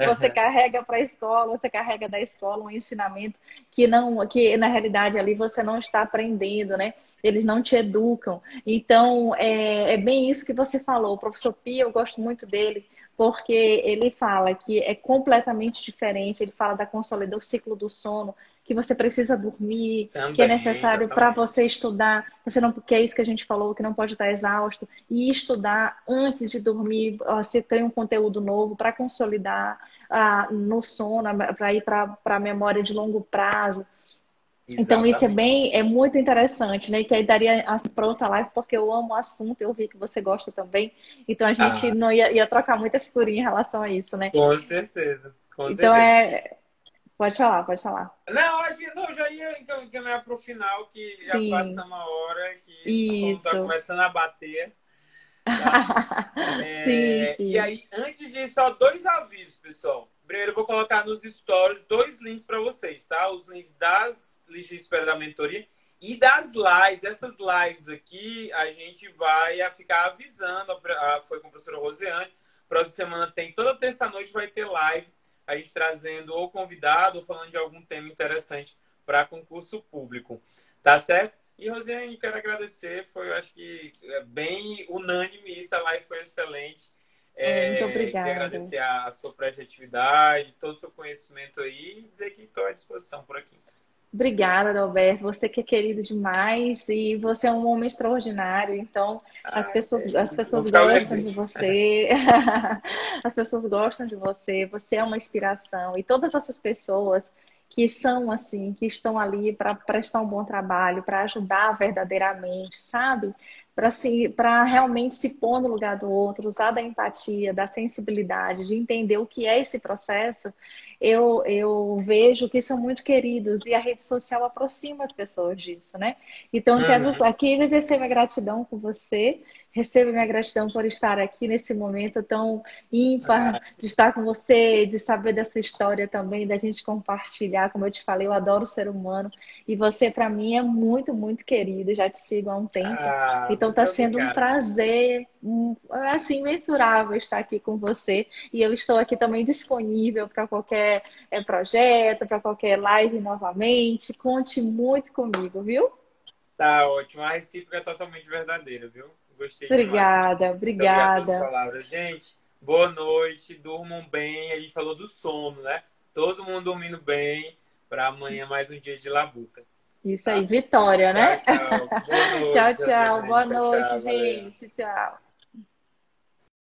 você carrega para a escola, você carrega da escola um ensinamento que na realidade ali você não está aprendendo, né? Eles não te educam. Então, é bem isso que você falou. O professor Pia, eu gosto muito dele, porque ele fala que é completamente diferente. Ele fala da consolidação do ciclo do sono, que você precisa dormir, que é
Também,
necessário para
exatamente.
você estudar. Você não, que é isso que a gente falou, que não pode estar exausto. E estudar antes de dormir, se tem um conteúdo novo para consolidar no sono, para ir para a memória de longo prazo. Então, isso
Exatamente.
é muito interessante, né? Que aí daria para outra live, porque eu amo o assunto, eu vi que você gosta também. Então, a gente
Ah,
não ia trocar muita figurinha em relação a isso, né?
com certeza, com
Então,
certeza.
pode falar, pode falar.
Não, acho que não, já ia encaminhar para o final, que já
Sim,
passamos a hora, que o sono está
isso.
começando a bater, tá?
Sim,
E
sim.
aí, antes de ir, só dois avisos, pessoal. Primeiro, eu vou colocar nos stories dois links para vocês, tá? Os links das listas de espera da mentoria e das lives. Essas lives aqui, a gente vai ficar avisando. Foi com a professora Rosiane. Próxima semana tem, toda terça-noite vai ter live. A gente trazendo ou convidado ou falando de algum tema interessante para concurso público. Tá certo? E, Rosiane, quero agradecer. Foi, eu acho que, bem unânime isso. A live foi excelente.
Muito
Queria
obrigada.
agradecer a sua prestatividade, todo o seu conhecimento aí e dizer que estou à disposição por aqui.
Obrigada, Adalberto. Você que é querido demais e você é um homem extraordinário. Então, as
Ai,
pessoas, as
isso. Vou
pessoas
ficar
gostam de
lembrete.
você. As pessoas gostam de você. Você é uma inspiração. E todas essas pessoas que são assim, que estão ali para prestar um bom trabalho, para ajudar verdadeiramente, sabe? Para realmente se pôr no lugar do outro, usar da empatia, da sensibilidade, de entender o que é esse processo eu vejo que são muito queridos e a rede social aproxima as pessoas disso, né? Então, eu quero
Uhum.
aqui exercer minha gratidão por você, recebo minha gratidão por estar aqui nesse momento tão ímpar,
Ah,
de estar com você, de saber dessa história também, da gente compartilhar. Como eu te falei, eu adoro o ser humano e você, para mim, é muito, muito querido. Já te sigo há um tempo. Então,
muito
está sendo um
obrigado.
prazer, assim, imensurável estar aqui com você. E eu estou aqui também disponível para qualquer projeto, para qualquer live novamente. Conte muito comigo, viu?
Tá ótimo. A recíproca é totalmente verdadeira, viu? Gostei demais.
Obrigada,
Muito obrigado pelas
obrigada.
palavras. Gente, boa noite, durmam bem. A gente falou do sono, né? todo mundo dormindo bem, para amanhã mais um dia de labuta.
Isso
Tá?
aí, vitória, né?
Tchau, tchau. Boa noite,
Tchau, tchau.
Adriane.
Boa
Tchau,
noite,
tchau. Valeu.
gente. Tchau.